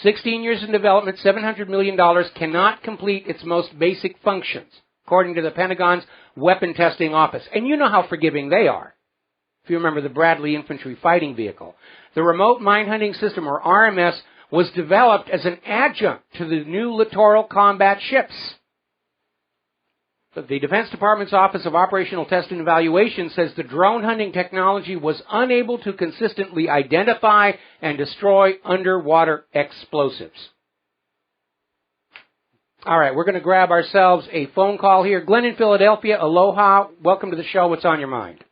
16 years in development, $700 million cannot complete its most basic functions, according to the Pentagon's Weapon Testing Office. And you know how forgiving they are. If you remember the Bradley Infantry Fighting Vehicle. The Remote Mine Hunting System, or RMS, was developed as an adjunct to the new littoral combat ships. But the Defense Department's Office of Operational Test and Evaluation says the drone hunting technology was unable to consistently identify and destroy underwater explosives. All right, we're going to grab ourselves a phone call here. Glenn in Philadelphia, aloha. Welcome to the show. What's on your mind?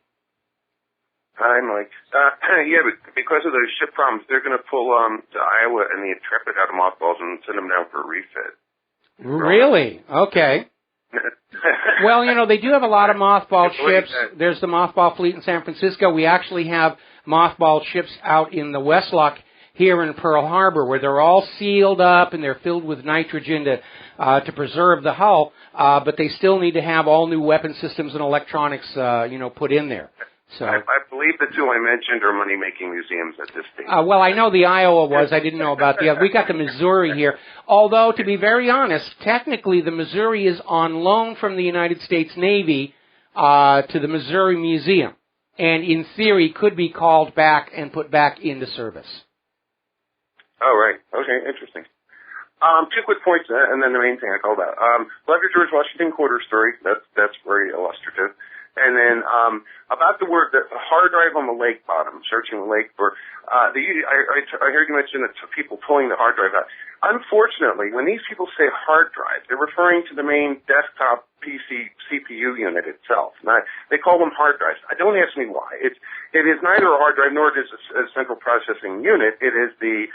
Hi, Mike. Yeah, but because of those ship problems, they're going to pull the Aiea and the Intrepid out of mothballs and send them down for a refit. Really? Okay. Well, you know, they do have a lot of mothballed ships. There's the mothball fleet in San Francisco. We actually have mothballed ships out in the Westlock here in Pearl Harbor, where they're all sealed up and they're filled with nitrogen to preserve the hull, but they still need to have all new weapon systems and electronics, put in there. So I believe the two I mentioned are money-making museums at this stage. well, I know the Iowa was. I didn't know about the other. We got the Missouri here. Although, to be very honest, technically the Missouri is on loan from the United States Navy to the Missouri Museum, and in theory could be called back and put back into service. Oh, right. Okay, interesting. Two quick points, and then the main thing I called out. Love your George Washington quarter story. That's very illustrative. And then about the hard drive on the lake bottom, searching the lake for I heard you mention that people pulling the hard drive out. Unfortunately, when these people say hard drive, they're referring to the main desktop PC CPU unit itself. Now, they call them hard drives. Don't ask me why. It is neither a hard drive nor it is a central processing unit. It is the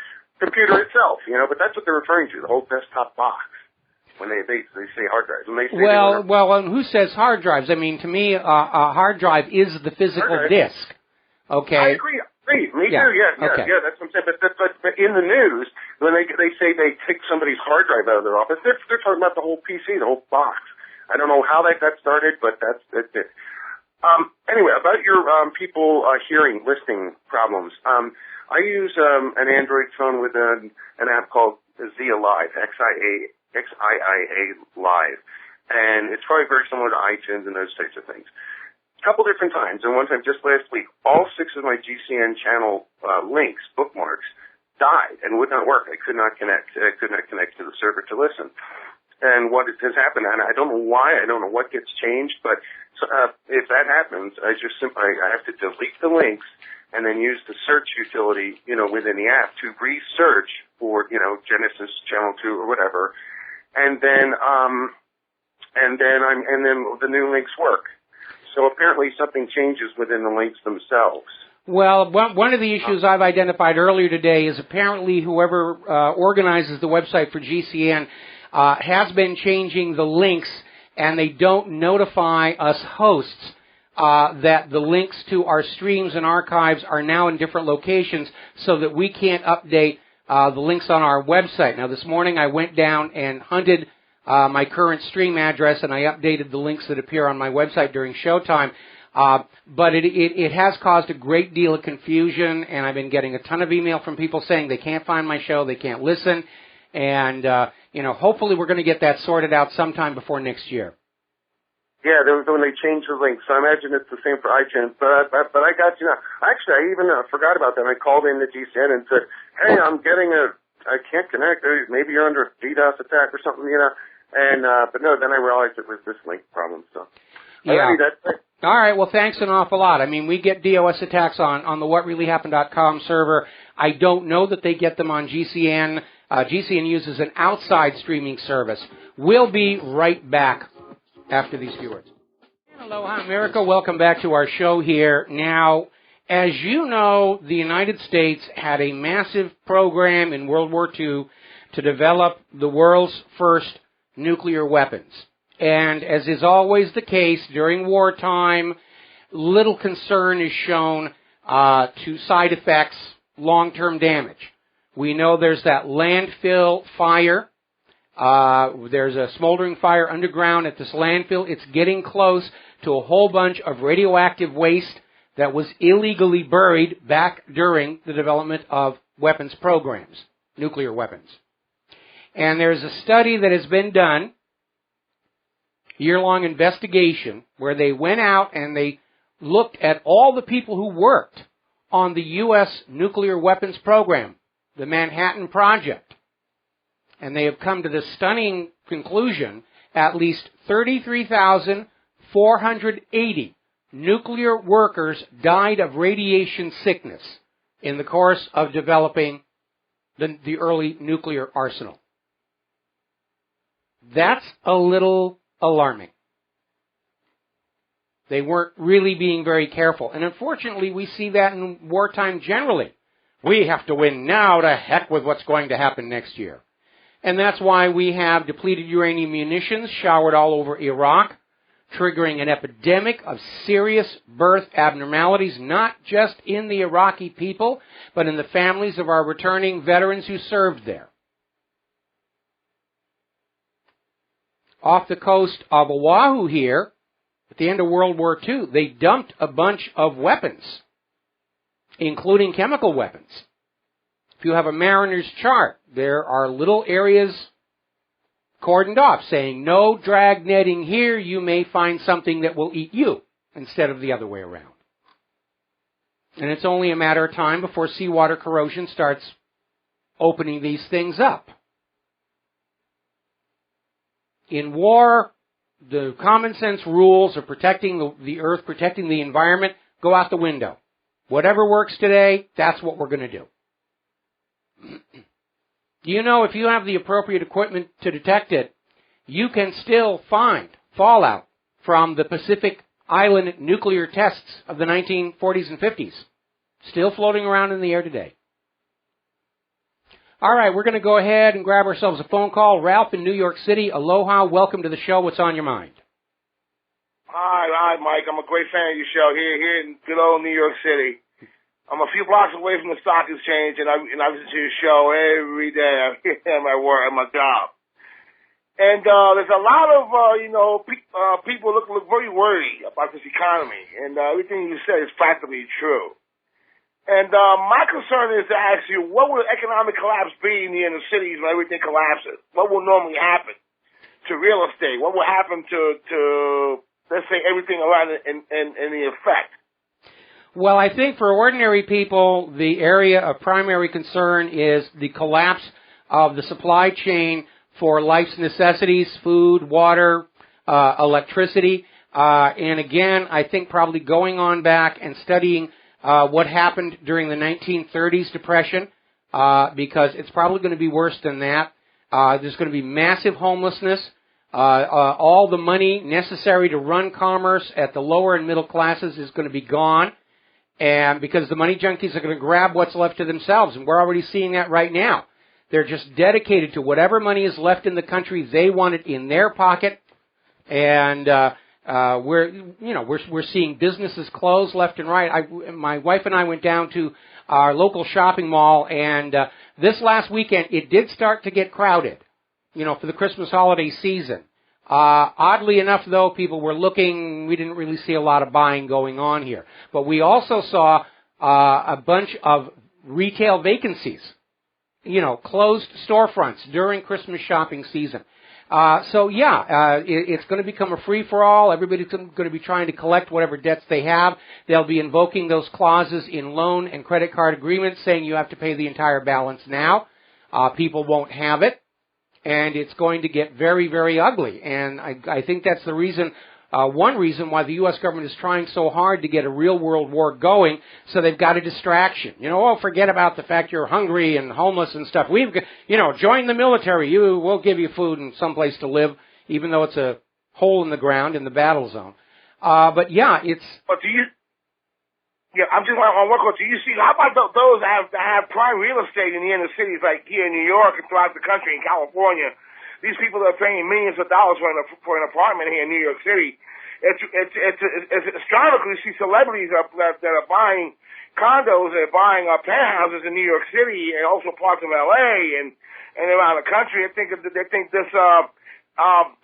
computer itself, but that's what they're referring to, the whole desktop box. When they say hard drives. When they say well, who says hard drives? I mean, to me, a hard drive is the physical disk. Okay. I agree. Me too. Yeah. That's what I'm saying. But in the news, when they say they take somebody's hard drive out of their office, they're talking about the whole PC, the whole box. I don't know how that got started, but that's it. Anyway, about your people hearing listening problems. I use an Android phone with an app called Xia Live, XIIA Live, and it's probably very similar to iTunes and those types of things. A couple different times, and one time just last week, all 6 of my GCN channel links, bookmarks, died and would not work. I could not connect. I could not connect to the server to listen. And what has happened, and I don't know why, I don't know what gets changed, but if that happens, I have to delete the links and then use the search utility, within the app to research for, Genesis Channel 2 or whatever. And then the new links work. So apparently something changes within the links themselves. Well, one of the issues I've identified earlier today is apparently whoever organizes the website for GCN has been changing the links, and they don't notify us hosts that the links to our streams and archives are now in different locations, so that we can't update the links on our website. Now, this morning I went down and hunted my current stream address, and I updated the links that appear on my website during showtime. But it has caused a great deal of confusion, and I've been getting a ton of email from people saying they can't find my show, they can't listen, and hopefully we're going to get that sorted out sometime before next year. Yeah, when they change the links. So I imagine it's the same for iTunes. But I got you now. Actually, I even forgot about that. I called in to GCN and said, hey, I can't connect. Maybe you're under a DDoS attack or something, And, but no, then I realized it was this link problem, so. Yeah. That's it. All right, well, thanks an awful lot. I mean, we get DOS attacks on the WhatReallyHappened.com server. I don't know that they get them on GCN. GCN uses an outside streaming service. We'll be right back after these few words. Aloha, America. Welcome back to our show here. Now, as you know, the United States had a massive program in World War II to develop the world's first nuclear weapons. And as is always the case during wartime, little concern is shown to side effects, long-term damage. We know there's that landfill fire. There's a smoldering fire underground at this landfill. It's getting close to a whole bunch of radioactive waste that was illegally buried back during the development of weapons programs, nuclear weapons. And there's a study that has been done, year-long investigation, where they went out and they looked at all the people who worked on the U.S. nuclear weapons program, the Manhattan Project. And they have come to the stunning conclusion, at least 33,480 nuclear workers died of radiation sickness in the course of developing the early nuclear arsenal. That's a little alarming. They weren't really being very careful. And unfortunately, we see that in wartime generally. We have to win now, to heck with what's going to happen next year. And that's why we have depleted uranium munitions showered all over Iraq, triggering an epidemic of serious birth abnormalities, not just in the Iraqi people, but in the families of our returning veterans who served there. Off the coast of Oahu here, at the end of World War II, they dumped a bunch of weapons, including chemical weapons. If you have a mariner's chart, there are little areas cordoned off saying, no drag netting here, you may find something that will eat you, instead of the other way around. And it's only a matter of time before seawater corrosion starts opening these things up. In war, the common sense rules of protecting the earth, protecting the environment, go out the window. Whatever works today, that's what we're going to do. You know, if you have the appropriate equipment to detect it, you can still find fallout from the Pacific Island nuclear tests of the 1940s and 50s. Still floating around in the air today. All right, we're going to go ahead and grab ourselves a phone call. Ralph in New York City. Aloha. Welcome to the show. What's on your mind? Hi, Mike. I'm a great fan of your show here in good old New York City. I'm a few blocks away from the stock exchange, and I listen to your show every day at my work, at my job. And there's a lot of people look very worried about this economy, and everything you said is practically true. And my concern is to ask you, what will economic collapse be in the inner cities when everything collapses? What will normally happen to real estate? What will happen to let's say, everything around it and the effect? Well, I think for ordinary people, the area of primary concern is the collapse of the supply chain for life's necessities, food, water, electricity. And again, I think probably going on back and studying what happened during the 1930s depression, because it's probably going to be worse than that. There's going to be massive homelessness. All the money necessary to run commerce at the lower and middle classes is going to be gone. And because the money junkies are going to grab what's left to themselves. And we're already seeing that right now. They're just dedicated to whatever money is left in the country. They want it in their pocket. And we're seeing businesses close left and right. My wife and I went down to our local shopping mall, and this last weekend it did start to get crowded, for the Christmas holiday season. Oddly enough, though, people were looking. We didn't really see a lot of buying going on here. But we also saw a bunch of retail vacancies, closed storefronts during Christmas shopping season. It's going to become a free-for-all. Everybody's going to be trying to collect whatever debts they have. They'll be invoking those clauses in loan and credit card agreements saying you have to pay the entire balance now. People won't have it. And it's going to get very, very ugly. And I think that's the reason, one reason why the U.S. government is trying so hard to get a real world war going, so they've got a distraction. Forget about the fact you're hungry and homeless and stuff. Join the military. We'll give you food and someplace to live, even though it's a hole in the ground in the battle zone. But do you... Yeah, I'm just on one quote. Do you see, how about those that have prime real estate in the inner cities, like here in New York and throughout the country, in California? These people are paying millions of dollars for an apartment here in New York City. It's astronomical to see celebrities that are buying condos, they're buying penthouses in New York City and also parts of LA and around the country. They think this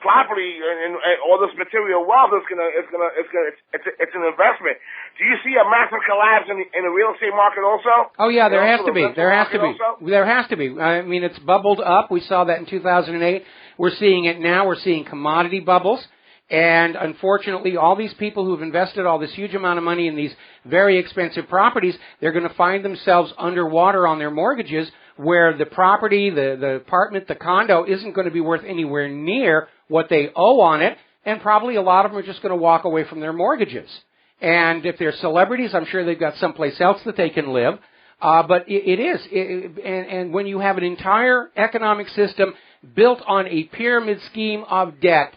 property and all this material wealth it's an investment. Do you see a massive collapse in the real estate market also? Oh yeah, there has to be. There has to be. I mean, it's bubbled up. We saw that in 2008. We're seeing it now. We're seeing commodity bubbles. And unfortunately, all these people who've invested all this huge amount of money in these very expensive properties, they're going to find themselves underwater on their mortgages, where the property, the apartment, the condo isn't going to be worth anywhere near what they owe on it, and probably a lot of them are just going to walk away from their mortgages. And if they're celebrities, I'm sure they've got someplace else that they can live. But and when you have an entire economic system built on a pyramid scheme of debt,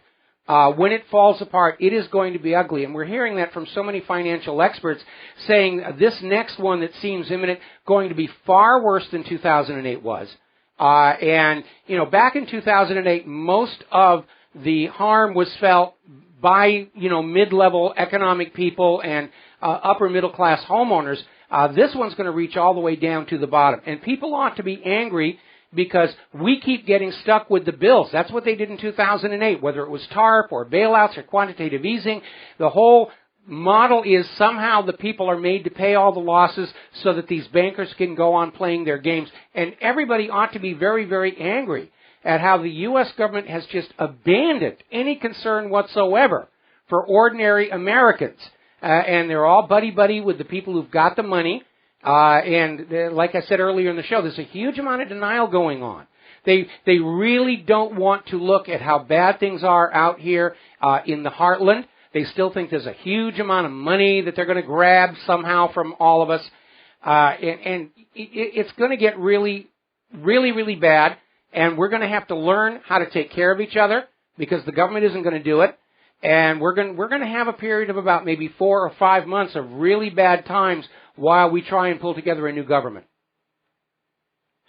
when it falls apart, it is going to be ugly. And we're hearing that from so many financial experts saying this next one that seems imminent going to be far worse than 2008 was. And, back in 2008, most of the harm was felt by, mid-level economic people and upper middle-class homeowners. This one's going to reach all the way down to the bottom. And people ought to be angry because we keep getting stuck with the bills. That's what they did in 2008, whether it was TARP or bailouts or quantitative easing. The whole model is somehow the people are made to pay all the losses so that these bankers can go on playing their games. And everybody ought to be very, very angry at how the U.S. government has just abandoned any concern whatsoever for ordinary Americans. And they're all buddy-buddy with the people who've got the money. And like I said earlier in the show, there's a huge amount of denial going on. They really don't want to look at how bad things are out here in the heartland. They still think there's a huge amount of money that they're going to grab somehow from all of us. And it's going to get really, really, really bad. And we're going to have to learn how to take care of each other because the government isn't going to do it. And we're going to have a period of about maybe 4 or 5 months of really bad times while we try and pull together a new government.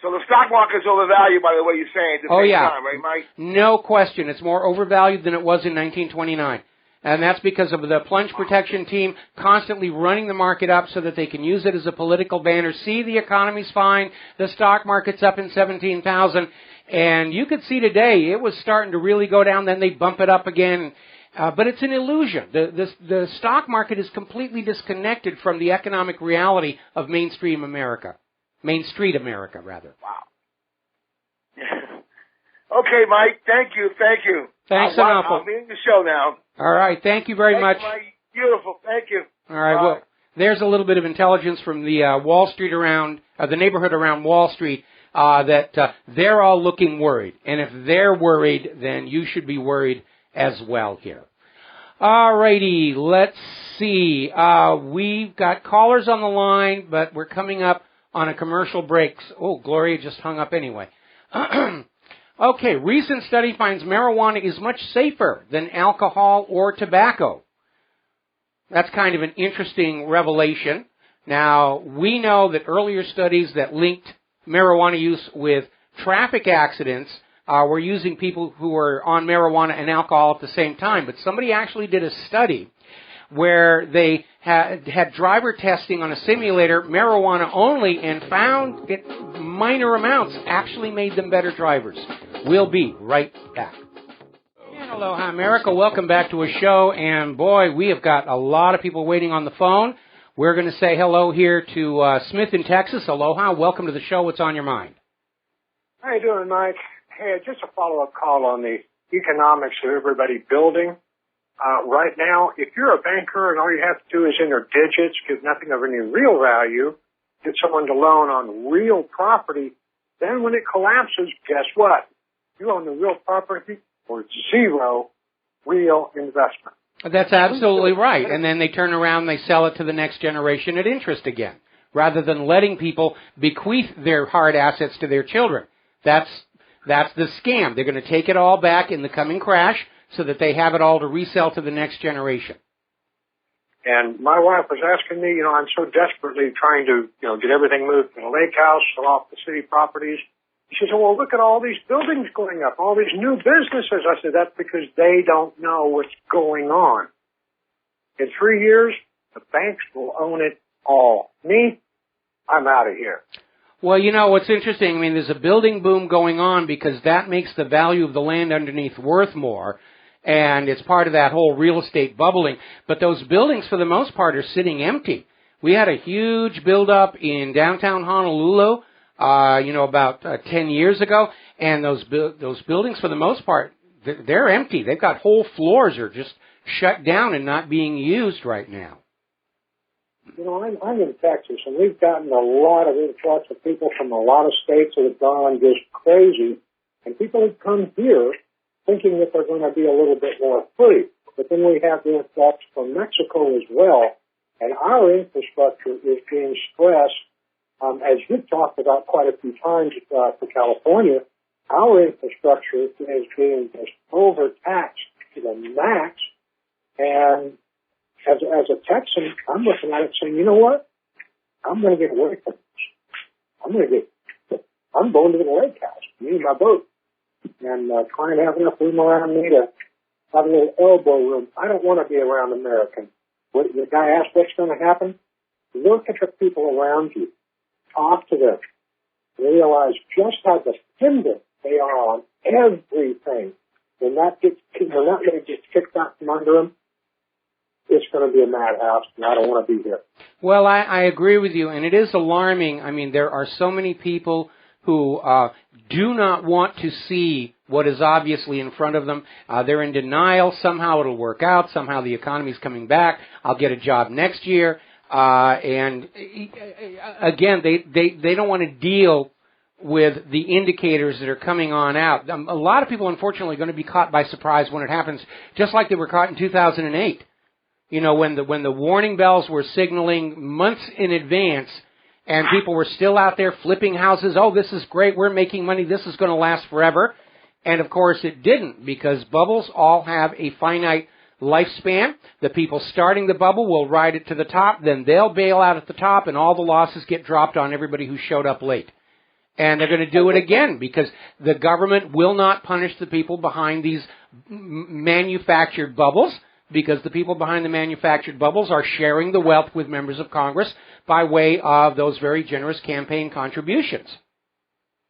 So the stock market's overvalued by the way you're saying at the same time, right, Mike? No question. It's more overvalued than it was in 1929. And that's because of the plunge protection team constantly running the market up so that they can use it as a political banner. See, the economy's fine. The stock market's up in 17,000. And you could see today it was starting to really go down. Then they bump it up again. But it's an illusion. The stock market is completely disconnected from the economic reality of mainstream America. Main Street America, rather. Wow. Okay, Mike. Thank you. Thanks an awful. I'll be in the show now. All right. Thank you very much. Mike. Beautiful. Thank you. All right. Well, there's a little bit of intelligence from the Wall Street around the neighborhood around Wall Street that they're all looking worried, and if they're worried, then you should be worried as well here. All righty. Let's see. We've got callers on the line, but we're coming up on a commercial break. Oh, Gloria just hung up anyway. Okay, recent study finds marijuana is much safer than alcohol or tobacco. That's kind of an interesting revelation. Now, we know that earlier studies that linked marijuana use with traffic accidents were using people who were on marijuana and alcohol at the same time. But somebody actually did a study where they had driver testing on a simulator, marijuana only, and found it minor amounts actually made them better drivers. We'll be right back. And aloha, America. Welcome back to a show. And boy, we have got a lot of people waiting on the phone. We're going to say hello here to Smith in Texas. Aloha. Welcome to the show. What's on your mind? How you doing, Mike? Hey, just a follow-up call on the economics of everybody building. Right now, if you're a banker and all you have to do is enter digits, give nothing of any real value, get someone to loan on real property, then when it collapses, guess what? You own the real property for zero real investment. That's absolutely right. And then they turn around and they sell it to the next generation at interest again, rather than letting people bequeath their hard assets to their children. That's the scam. They're going to take it all back in the coming crash so that they have it all to resell to the next generation. And my wife was asking me, I'm so desperately trying to, get everything moved to the lake house, sell off the city properties. She said, well, look at all these buildings going up, all these new businesses. I said, that's because they don't know what's going on. In 3 years, the banks will own it all. Me, I'm out of here. Well, what's interesting, I mean, there's a building boom going on because that makes the value of the land underneath worth more, and it's part of that whole real estate bubbling. But those buildings, for the most part, are sitting empty. We had a huge buildup in downtown Honolulu, about 10 years ago, and those buildings, for the most part, they're empty. They've got whole floors are just shut down and not being used right now. I'm in Texas, and we've gotten a lot of influx of people from a lot of states that have gone just crazy, and people have come here thinking that they're going to be a little bit more free. But then we have the influx from Mexico as well, and our infrastructure is being stressed, as you've talked about quite a few times for California. our infrastructure is being just overtaxed to the max. And as a Texan, I'm looking at it saying, you know what? I'm going to get away from this. I'm going to the lake house, me and my boat, and try and have enough room around me to have a little elbow room. I don't want to be around Americans. The guy asked what's going to happen. Look at the people around you. Talk to them. Realize just how dependent they are on everything. When that money gets kicked out from under them, it's going to be a madhouse, and I don't want to be here. Well, I agree with you, and it is alarming. I mean, there are so many people who do not want to see what is obviously in front of them. They're in denial. Somehow it'll work out. Somehow the economy's coming back. I'll get a job next year. And again, they don't want to deal with the indicators that are coming on out. A lot of people, unfortunately, are going to be caught by surprise when it happens, just like they were caught in 2008. You know, when the warning bells were signaling months in advance, and people were still out there flipping houses. Oh, this is great. We're making money. This is going to last forever. And, of course, it didn't, because bubbles all have a finite lifespan. The people starting the bubble will ride it to the top. Then they'll bail out at the top, and all the losses get dropped on everybody who showed up late. And they're going to do it again, because the government will not punish the people behind these manufactured bubbles, because the people behind the manufactured bubbles are sharing the wealth with members of Congress by way of those very generous campaign contributions.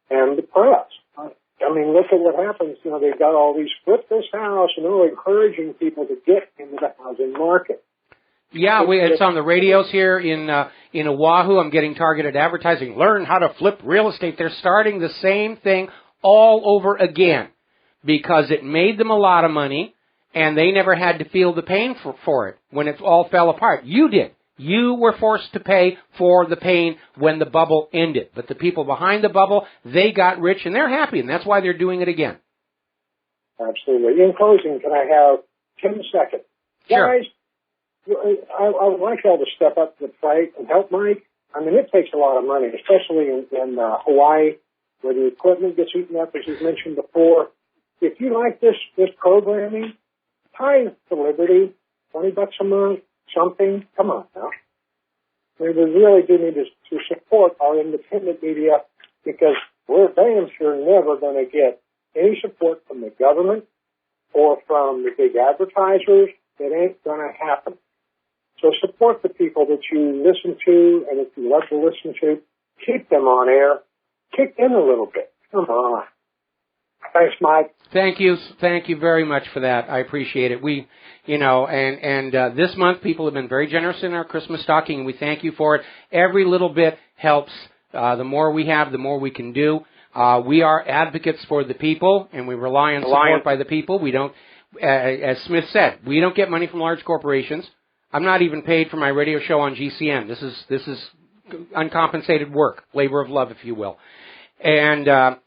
And the press. I mean, look at what happens. You know, they've got all these flip this house, and they're encouraging people to get into the housing market. Yeah, it's on the radios here in Oahu. I'm getting targeted advertising. Learn how to flip real estate. They're starting the same thing all over again, because it made them a lot of money, and they never had to feel the pain for it when it all fell apart. You did. You were forced to pay for the pain when the bubble ended. But the people behind the bubble, they got rich, and they're happy, and that's why they're doing it again. Absolutely. In closing, can I have 10 seconds? Sure. Guys, I would like y'all to step up to the plate and help Mike. I mean, it takes a lot of money, especially in Hawaii, where the equipment gets eaten up, as you've mentioned before. If you like this programming, tithe to Liberty, $20 a month, something. Come on now. We really do need to support our independent media, because we're damn sure never going to get any support from the government or from the big advertisers. It ain't going to happen. So support the people that you listen to, and if you love to listen to, keep them on air. Kick in a little bit. Come on. Thanks, Mike. Thank you very much for that. I appreciate it. This month people have been very generous in our Christmas stocking, and we thank you for it. Every little bit helps. The more we have, the more we can do. We are advocates for the people, and we rely on support by the people. We don't, as Smith said, we don't get money from large corporations. I'm not even paid for my radio show on GCN. This is uncompensated work, labor of love, if you will. And the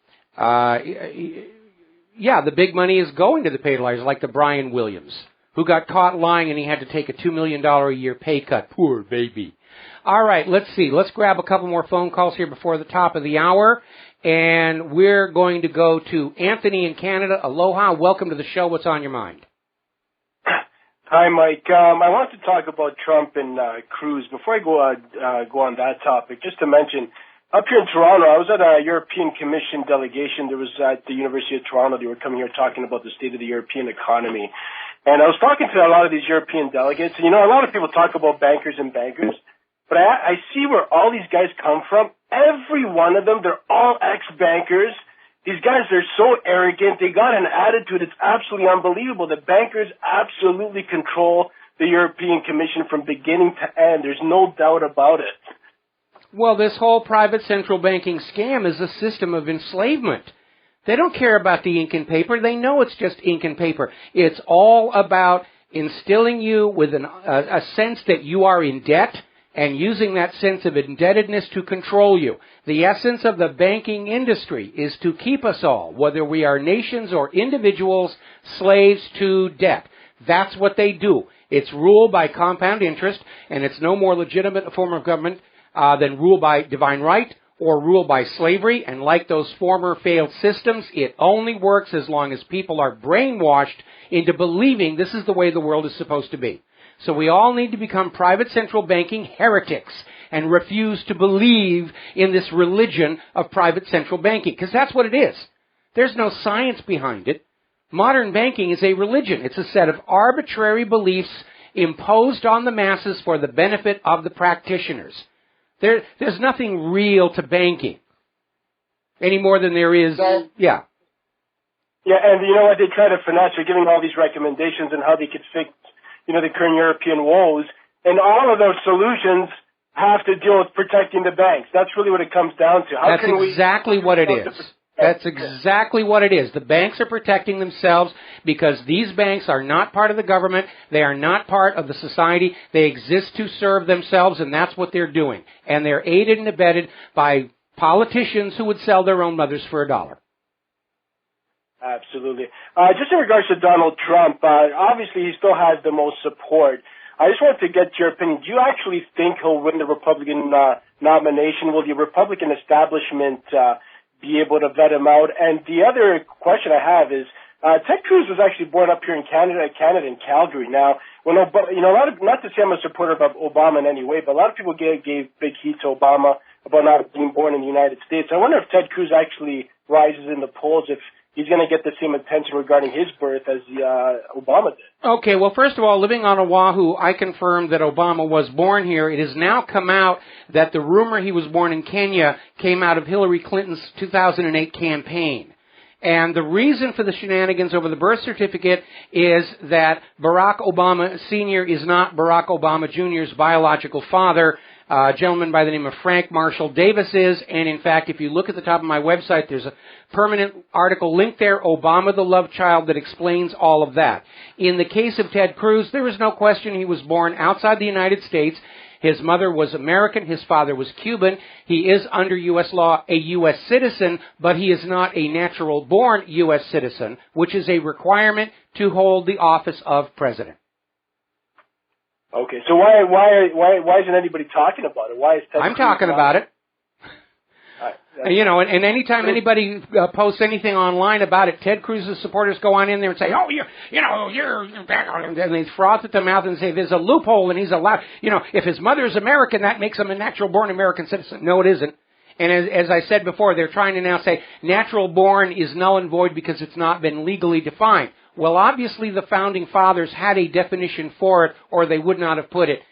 big money is going to the paid liars, like the Brian Williams, who got caught lying, and he had to take a $2 million a year pay cut. Poor baby. All right, let's see. Let's grab a couple more phone calls here before the top of the hour, and we're going to go to Anthony in Canada. Aloha. Welcome to the show. What's on your mind? Hi, Mike. I want to talk about Trump and Cruz. Before I go on that topic, just to mention, up here in Toronto, I was at a European Commission delegation. There was at the University of Toronto. They were coming here talking about the state of the European economy. And I was talking to a lot of these European delegates. And, a lot of people talk about bankers and bankers. But I see where all these guys come from. Every one of them, they're all ex-bankers. These guys are so arrogant. They got an attitude that's absolutely unbelievable. The bankers absolutely control the European Commission from beginning to end. There's no doubt about it. Well, this whole private central banking scam is a system of enslavement. They don't care about the ink and paper. They know it's just ink and paper. It's all about instilling you with a sense that you are in debt, and using that sense of indebtedness to control you. The essence of the banking industry is to keep us all, whether we are nations or individuals, slaves to debt. That's what they do. It's rule by compound interest, and it's no more legitimate a form of government than rule by divine right or ruled by slavery, and like those former failed systems, it only works as long as people are brainwashed into believing this is the way the world is supposed to be. So we all need to become private central banking heretics and refuse to believe in this religion of private central banking, because that's what it is. There's no science behind it. Modern banking is a religion. It's a set of arbitrary beliefs imposed on the masses for the benefit of the practitioners. There's nothing real to banking any more than there is, Yeah, and you know what? They try to finesse. They're giving all these recommendations on how they could fix, the current European woes. And all of those solutions have to deal with protecting the banks. That's really what it comes down to. That's exactly what it is. That's exactly what it is. The banks are protecting themselves because these banks are not part of the government. They are not part of the society. They exist to serve themselves, and that's what they're doing. And they're aided and abetted by politicians who would sell their own mothers for $1. Absolutely. Just in regards to Donald Trump, obviously he still has the most support. I just wanted to get your opinion. Do you actually think he'll win the Republican nomination? Will the Republican establishment be able to vet him out? And the other question I have is, Ted Cruz was actually born up here in Canada in Calgary. Now, when a lot of, not to say I'm a supporter of Obama in any way, but a lot of people gave big heat to Obama about not being born in the United States. I wonder if Ted Cruz actually rises in the polls, if he's going to get the same attention regarding his birth as Obama did. Okay, well, first of all, living on Oahu, I confirmed that Obama was born here. It has now come out that the rumor he was born in Kenya came out of Hillary Clinton's 2008 campaign. And the reason for the shenanigans over the birth certificate is that Barack Obama Sr. is not Barack Obama Jr.'s biological father. A gentleman by the name of Frank Marshall Davis is, and in fact, if you look at the top of my website, there's a permanent article linked there, Obama the Love Child, that explains all of that. In the case of Ted Cruz, there is no question he was born outside the United States. His mother was American, his father was Cuban. He is, under U.S. law, a U.S. citizen, but he is not a natural-born U.S. citizen, which is a requirement to hold the office of president. Okay, so why isn't anybody talking about it? Why is Ted I'm Cruz talking not about it. Right. And anytime anybody posts anything online about it, Ted Cruz's supporters go on in there and say, "Oh, you're," and they froth at the mouth and say, "There's a loophole, and he's allowed." If his mother is American, that makes him a natural-born American citizen. No, it isn't. And as I said before, they're trying to now say natural-born is null and void because it's not been legally defined. Well, obviously the Founding Fathers had a definition for it, or they would not have put it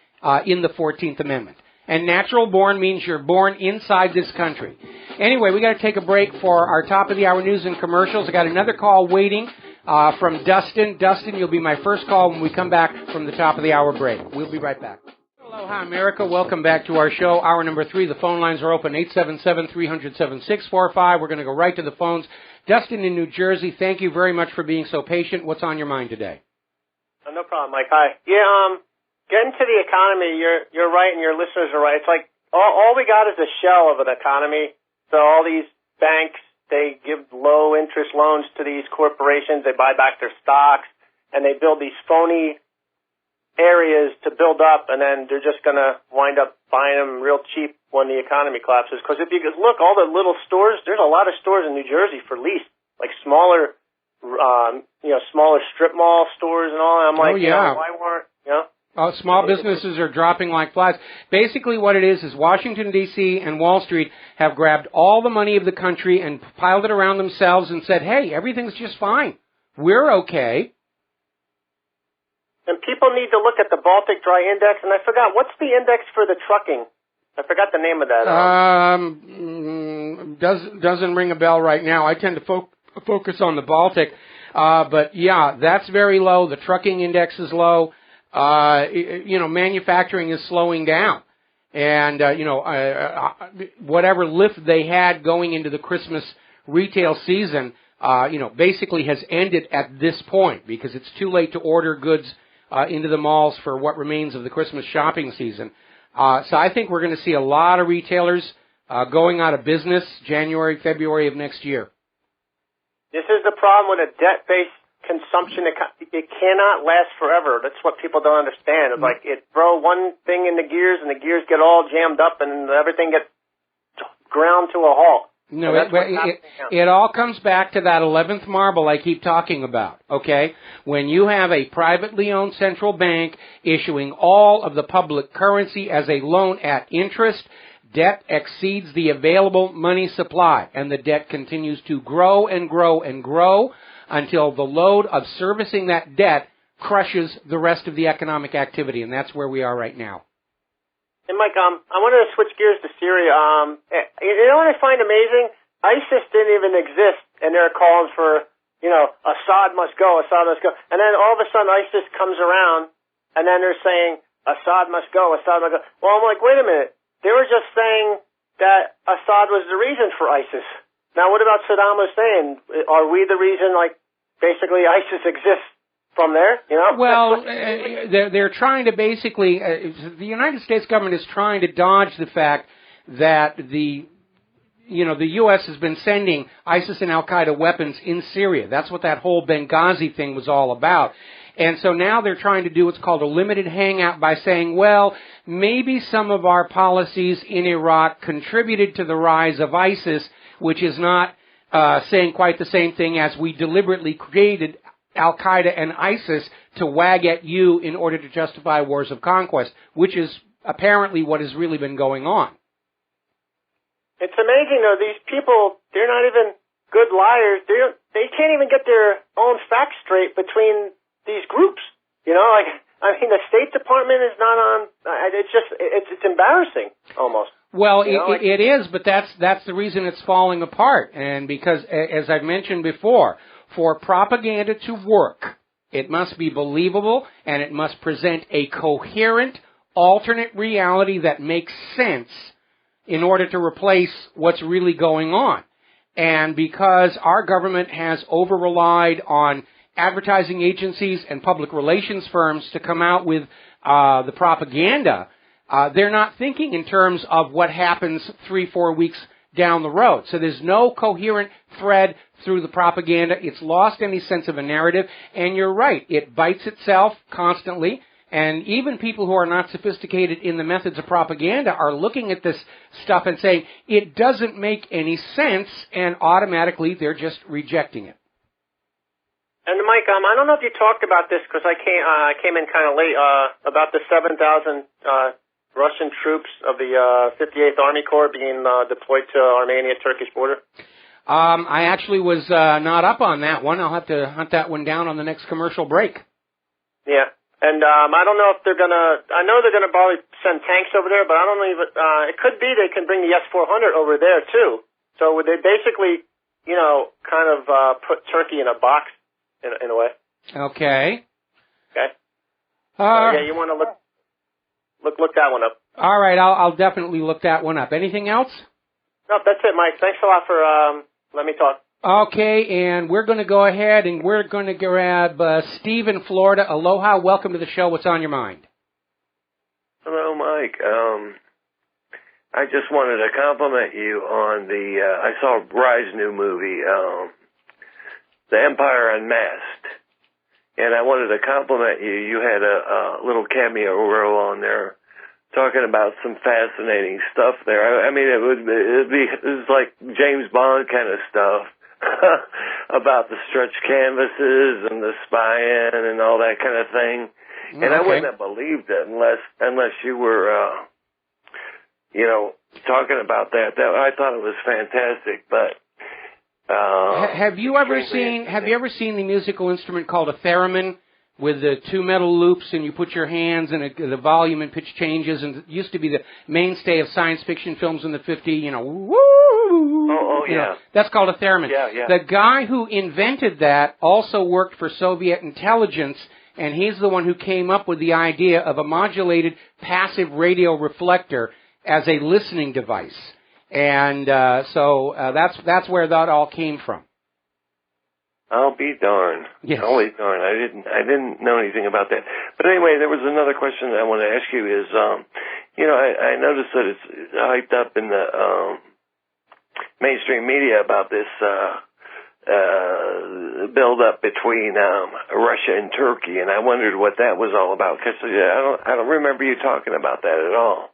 in the 14th Amendment. And natural-born means you're born inside this country. Anyway, we got to take a break for our top-of-the-hour news and commercials. I got another call waiting from Dustin. Dustin, you'll be my first call when we come back from the top-of-the-hour break. We'll be right back. Aloha, America. Welcome back to our show. Hour number 3. The phone lines are open, 877-300-7645. We're going to go right to the phones. Dustin in New Jersey, thank you very much for being so patient. What's on your mind today? No problem, Mike. Hi. Yeah, getting to the economy, you're right, and your listeners are right. It's like all we got is a shell of an economy. So all these banks, they give low-interest loans to these corporations. They buy back their stocks, and they build these phony areas to build up, and then they're just going to wind up buying them real cheap when the economy collapses. Because if you look, all the little stores, there's a lot of stores in New Jersey for lease, like smaller, smaller strip mall stores and all. And I'm like, why weren't, small businesses are dropping like flies. Basically what it is Washington, D.C. and Wall Street have grabbed all the money of the country and piled it around themselves and said, hey, everything's just fine. We're okay. And people need to look at the Baltic Dry Index, and I forgot, what's the index for the trucking? I forgot the name of that. Doesn't ring a bell right now. I tend to focus on the Baltic. But yeah, that's very low. The trucking index is low. Manufacturing is slowing down. And, whatever lift they had going into the Christmas retail season, basically has ended at this point because it's too late to order goods into the malls for what remains of the Christmas shopping season. So I think we're going to see a lot of retailers going out of business January, February of next year. This is the problem with a debt-based consumption. It cannot last forever. That's what people don't understand. It's like it throw one thing in the gears, and the gears get all jammed up, and everything gets ground to a halt. No, it all comes back to that 11th marble I keep talking about, okay? When you have a privately owned central bank issuing all of the public currency as a loan at interest, debt exceeds the available money supply, and the debt continues to grow and grow and grow until the load of servicing that debt crushes the rest of the economic activity, and that's where we are right now. And Mike, I wanted to switch gears to Syria. You know what I find amazing? ISIS didn't even exist, and they're calling for, Assad must go, Assad must go. And then all of a sudden ISIS comes around, and then they're saying, Assad must go, Assad must go. Well, I'm like, wait a minute. They were just saying that Assad was the reason for ISIS. Now, what about Saddam Hussein? Are we the reason, basically ISIS exists? From there, Well, they're trying to basically, the United States government is trying to dodge the fact that the U.S. has been sending ISIS and Al-Qaeda weapons in Syria. That's what that whole Benghazi thing was all about. And so now they're trying to do what's called a limited hangout by saying, well, maybe some of our policies in Iraq contributed to the rise of ISIS, which is not saying quite the same thing as we deliberately created Al-Qaeda and ISIS to wag at you in order to justify wars of conquest, which is apparently what has really been going on. It's amazing, though. These people, they're not even good liars. They can't even get their own facts straight between these groups. The State Department is not on. It's embarrassing, almost. Well, it is, but that's the reason it's falling apart. And because, as I've mentioned before, for propaganda to work, it must be believable and it must present a coherent, alternate reality that makes sense in order to replace what's really going on. And because our government has over-relied on advertising agencies and public relations firms to come out with the propaganda, they're not thinking in terms of what happens 3-4 weeks down the road. So there's no coherent thread through the propaganda. It's lost any sense of a narrative. And you're right, it bites itself constantly. And even people who are not sophisticated in the methods of propaganda are looking at this stuff and saying, it doesn't make any sense, and automatically they're just rejecting it. And Mike, I don't know if you talked about this because I came in kind of late, about the 7,000 Russian troops of the 58th Army Corps being deployed to Armenia-Turkish border. I actually was not up on that one. I'll have to hunt that one down on the next commercial break. Yeah. And I don't know if they're gonna. I know they're gonna probably send tanks over there, but I don't even. It could be they can bring the S-400 over there too. So would they basically, kind of put Turkey in a box in a way? Okay. Okay. Yeah, you want to look that one up. All right, I'll definitely look that one up. Anything else? No, that's it, Mike. Thanks a lot for letting me talk. Okay, and we're going to go ahead and we're going to grab Steve in Florida. Aloha, welcome to the show. What's on your mind? Hello, Mike. I just wanted to compliment you on I saw Rye's new movie, The Empire Unmasked, and I wanted to compliment you. You had a little cameo role on there talking about some fascinating stuff there. I mean, it was like James Bond kind of stuff. About the stretch canvases and the spying and all that kind of thing. And I wouldn't have believed it unless you were, talking about that. I thought it was fantastic. But have you ever seen the musical instrument called a theremin with the two metal loops, and you put your hands and the volume and pitch changes, and it used to be the mainstay of science fiction films in the 50s, woo! Oh, yeah. That's called a theremin. Yeah. The guy who invented that also worked for Soviet intelligence, and he's the one who came up with the idea of a modulated passive radio reflector as a listening device. And so that's where that all came from. I'll be darned. Yes. I'll be darned. I didn't know anything about that. But anyway, there was another question that I want to ask you is, I noticed that it's hyped up in the mainstream media about this build-up between Russia and Turkey, and I wondered what that was all about, because I don't remember you talking about that at all.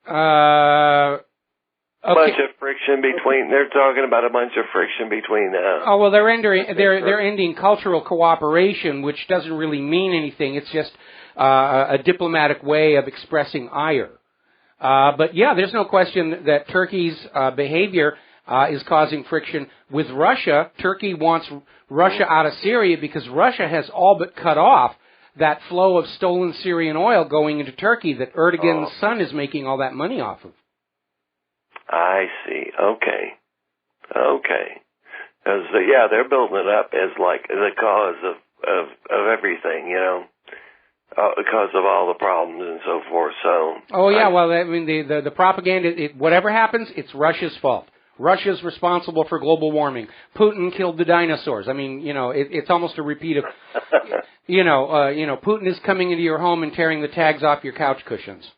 A bunch of friction between. They're talking about a bunch of friction between. Oh well, they're ending cultural cooperation, which doesn't really mean anything. It's just a diplomatic way of expressing ire. But yeah, there's no question that Turkey's behavior is causing friction with Russia. Turkey wants Russia out of Syria because Russia has all but cut off that flow of stolen Syrian oil going into Turkey that Erdogan's son is making all that money off of. I see. Okay. Because they're building it up as like the cause of everything, because of all the problems and so forth. So. Oh yeah, well, I mean the propaganda. Whatever happens, it's Russia's fault. Russia's responsible for global warming. Putin killed the dinosaurs. I mean, it's almost a repeat of, Putin is coming into your home and tearing the tags off your couch cushions.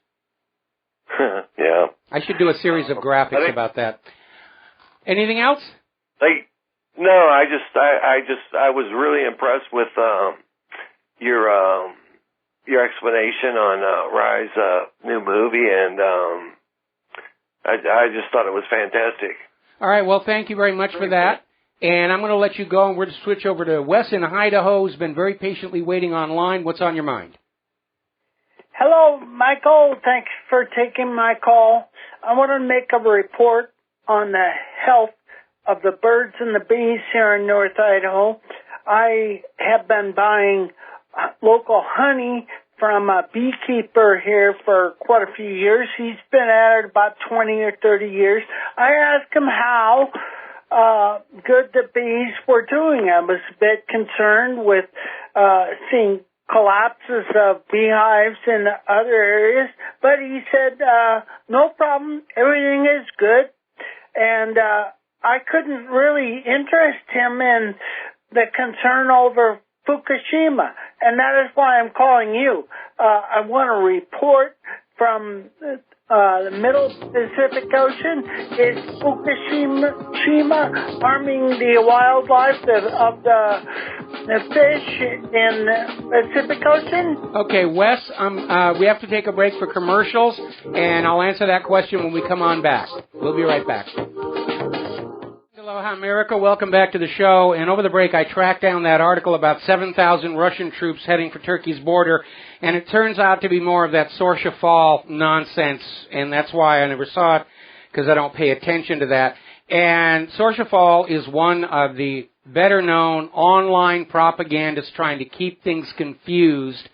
Yeah. I should do a series of graphics about that. Anything else? No, I was really impressed with your explanation on Rye's new movie, and I just thought it was fantastic. All right, well, thank you very much for that. And I'm going to let you go, and we're going to switch over to Wes in Idaho, who's been very patiently waiting online. What's on your mind? Hello, Michael. Thanks for taking my call. I want to make a report on the health of the birds and the bees here in North Idaho. I have been buying local honey from a beekeeper here for quite a few years. He's been at it about 20 or 30 years. I asked him how good the bees were doing. I was a bit concerned with seeing collapses of beehives in other areas, but he said, no problem, everything is good. And I couldn't really interest him in the concern over Fukushima, and that is why I'm calling you. I want to report from the middle Pacific Ocean. Is Fukushima harming the wildlife of the fish in the Pacific Ocean? Okay, Wes, we have to take a break for commercials, and I'll answer that question when we come on back. We'll be right back. Aloha, America. Welcome back to the show. And over the break, I tracked down that article about 7,000 Russian troops heading for Turkey's border, and it turns out to be more of that Sorsha Fall nonsense, and that's why I never saw it, because I don't pay attention to that. And Sorsha Fall is one of the better-known online propagandists trying to keep things confused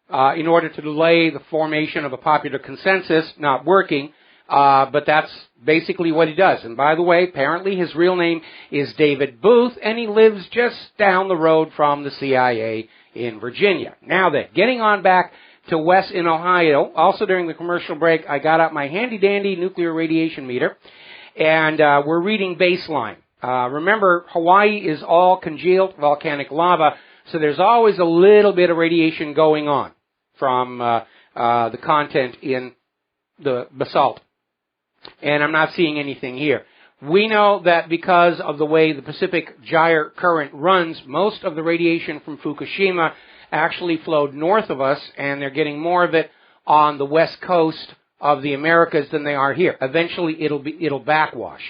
in order to delay the formation of a popular consensus, not working. But that's basically what he does. And by the way, apparently his real name is David Booth, and he lives just down the road from the CIA in Virginia. Now then, getting on back to Wes in Ohio, also during the commercial break, I got out my handy-dandy nuclear radiation meter, and we're reading baseline. Remember, Hawaii is all congealed volcanic lava, so there's always a little bit of radiation going on from the content in the basalt. And I'm not seeing anything here. We know that because of the way the Pacific Gyre current runs, most of the radiation from Fukushima actually flowed north of us, and they're getting more of it on the west coast of the Americas than they are here. Eventually, it'll backwash.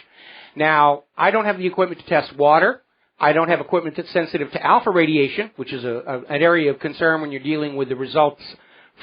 Now, I don't have the equipment to test water. I don't have equipment that's sensitive to alpha radiation, which is an area of concern when you're dealing with the results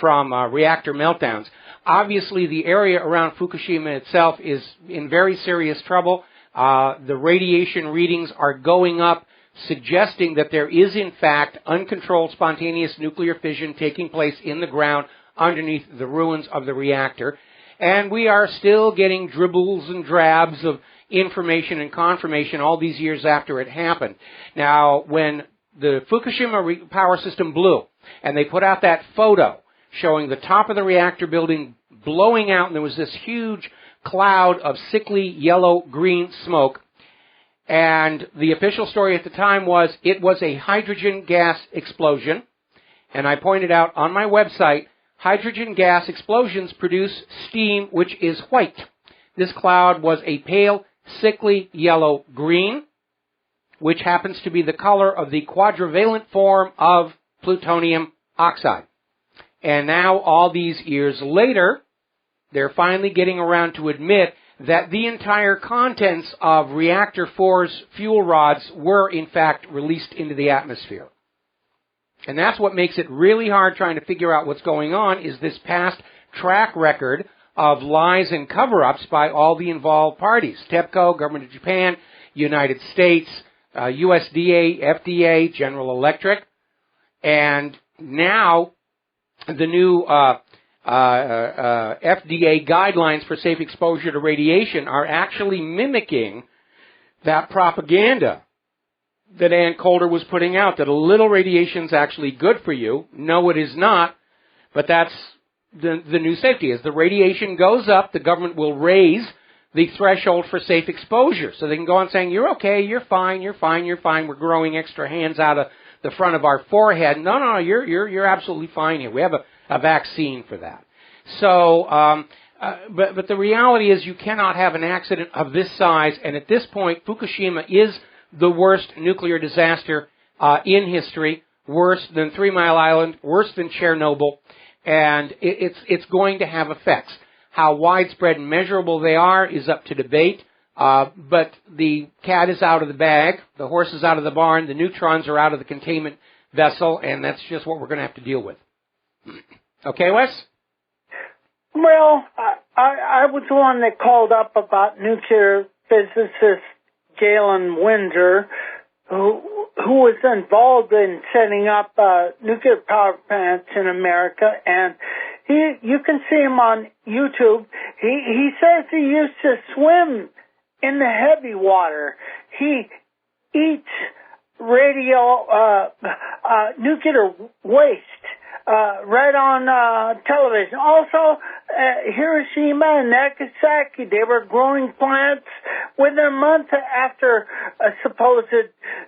from reactor meltdowns. Obviously, the area around Fukushima itself is in very serious trouble. The radiation readings are going up, suggesting that there is, in fact, uncontrolled spontaneous nuclear fission taking place in the ground underneath the ruins of the reactor. And we are still getting dribbles and drabs of information and confirmation all these years after it happened. Now, when the Fukushima power system blew, and they put out that photo showing the top of the reactor building blowing out, and there was this huge cloud of sickly yellow-green smoke. And the official story at the time was it was a hydrogen gas explosion. And I pointed out on my website, hydrogen gas explosions produce steam which is white. This cloud was a pale, sickly yellow-green, which happens to be the color of the quadrivalent form of plutonium oxide. And now, all these years later, they're finally getting around to admit that the entire contents of Reactor 4's fuel rods were, in fact, released into the atmosphere. And that's what makes it really hard trying to figure out what's going on, is this past track record of lies and cover-ups by all the involved parties. TEPCO, Government of Japan, United States, USDA, FDA, General Electric, and now the new FDA guidelines for safe exposure to radiation are actually mimicking that propaganda that Ann Coulter was putting out, that a little radiation is actually good for you. No, it is not, but that's the new safety. As the radiation goes up, the government will raise the threshold for safe exposure. So they can go on saying, you're okay, you're fine, you're fine, you're fine. We're growing extra hands out of the front of our forehead. No, you're absolutely fine here. We have a vaccine for that. So, but the reality is you cannot have an accident of this size, and at this point, Fukushima is the worst nuclear disaster in history, worse than 3 Mile Island, worse than Chernobyl, and it's going to have effects. How widespread and measurable they are is up to debate, but the cat is out of the bag, the horse is out of the barn, the neutrons are out of the containment vessel, and that's just what we're going to have to deal with. Okay, Wes? Well, I was the one that called up about nuclear physicist Galen Windsor, who was involved in setting up nuclear power plants in America, and you can see him on YouTube. He says he used to swim in the heavy water. He eats nuclear waste right on television. Also, Hiroshima and Nagasaki, they were growing plants within a month after a supposed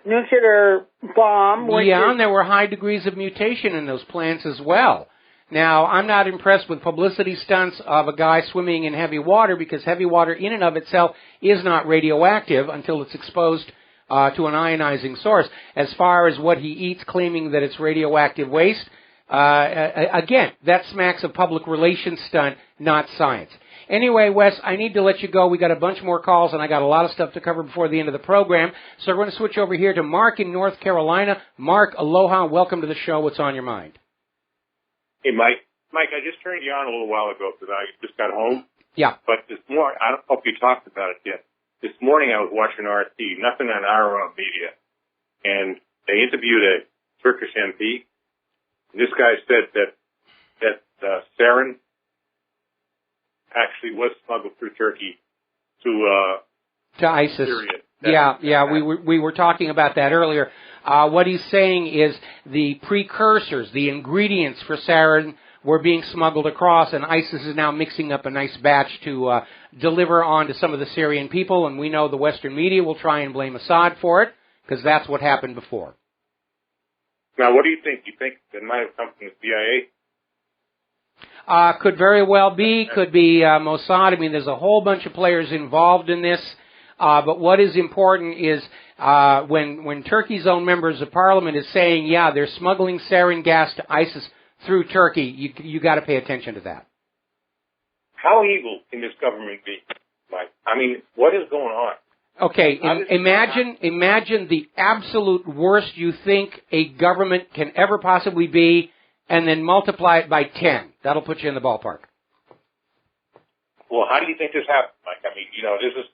nuclear bomb. Yeah, and there were high degrees of mutation in those plants as well. Now, I'm not impressed with publicity stunts of a guy swimming in heavy water, because heavy water in and of itself is not radioactive until it's exposed to an ionizing source. As far as what he eats, claiming that it's radioactive waste, again, that smacks of public relations stunt, not science. Anyway, Wes, I need to let you go. We got a bunch more calls, and I got a lot of stuff to cover before the end of the program. So we're going to switch over here to Mark in North Carolina. Mark, aloha. Welcome to the show. What's on your mind? Hey, Mike. Mike, I just turned you on a little while ago because I just got home. Yeah. But this morning, I don't hope you talked about it yet. This morning I was watching RT, nothing on our media, and they interviewed a Turkish MP. And this guy said that sarin actually was smuggled through Turkey to ISIS. Syria. We were talking about that earlier. What he's saying is the precursors, the ingredients for sarin were being smuggled across, and ISIS is now mixing up a nice batch to deliver on to some of the Syrian people, and we know the Western media will try and blame Assad for it, because that's what happened before. Now, what do you think? You think it might have come from the CIA? Could very well be. Could be Mossad. I mean, there's a whole bunch of players involved in this. But what is important is when Turkey's own members of parliament is saying, yeah, they're smuggling sarin gas to ISIS through Turkey, you got to pay attention to that. How evil can this government be, Mike? I mean, what is going on? Okay, imagine the absolute worst you think a government can ever possibly be, and then multiply it by 10. That'll put you in the ballpark. Well, how do you think this happened, Mike? I mean, this is...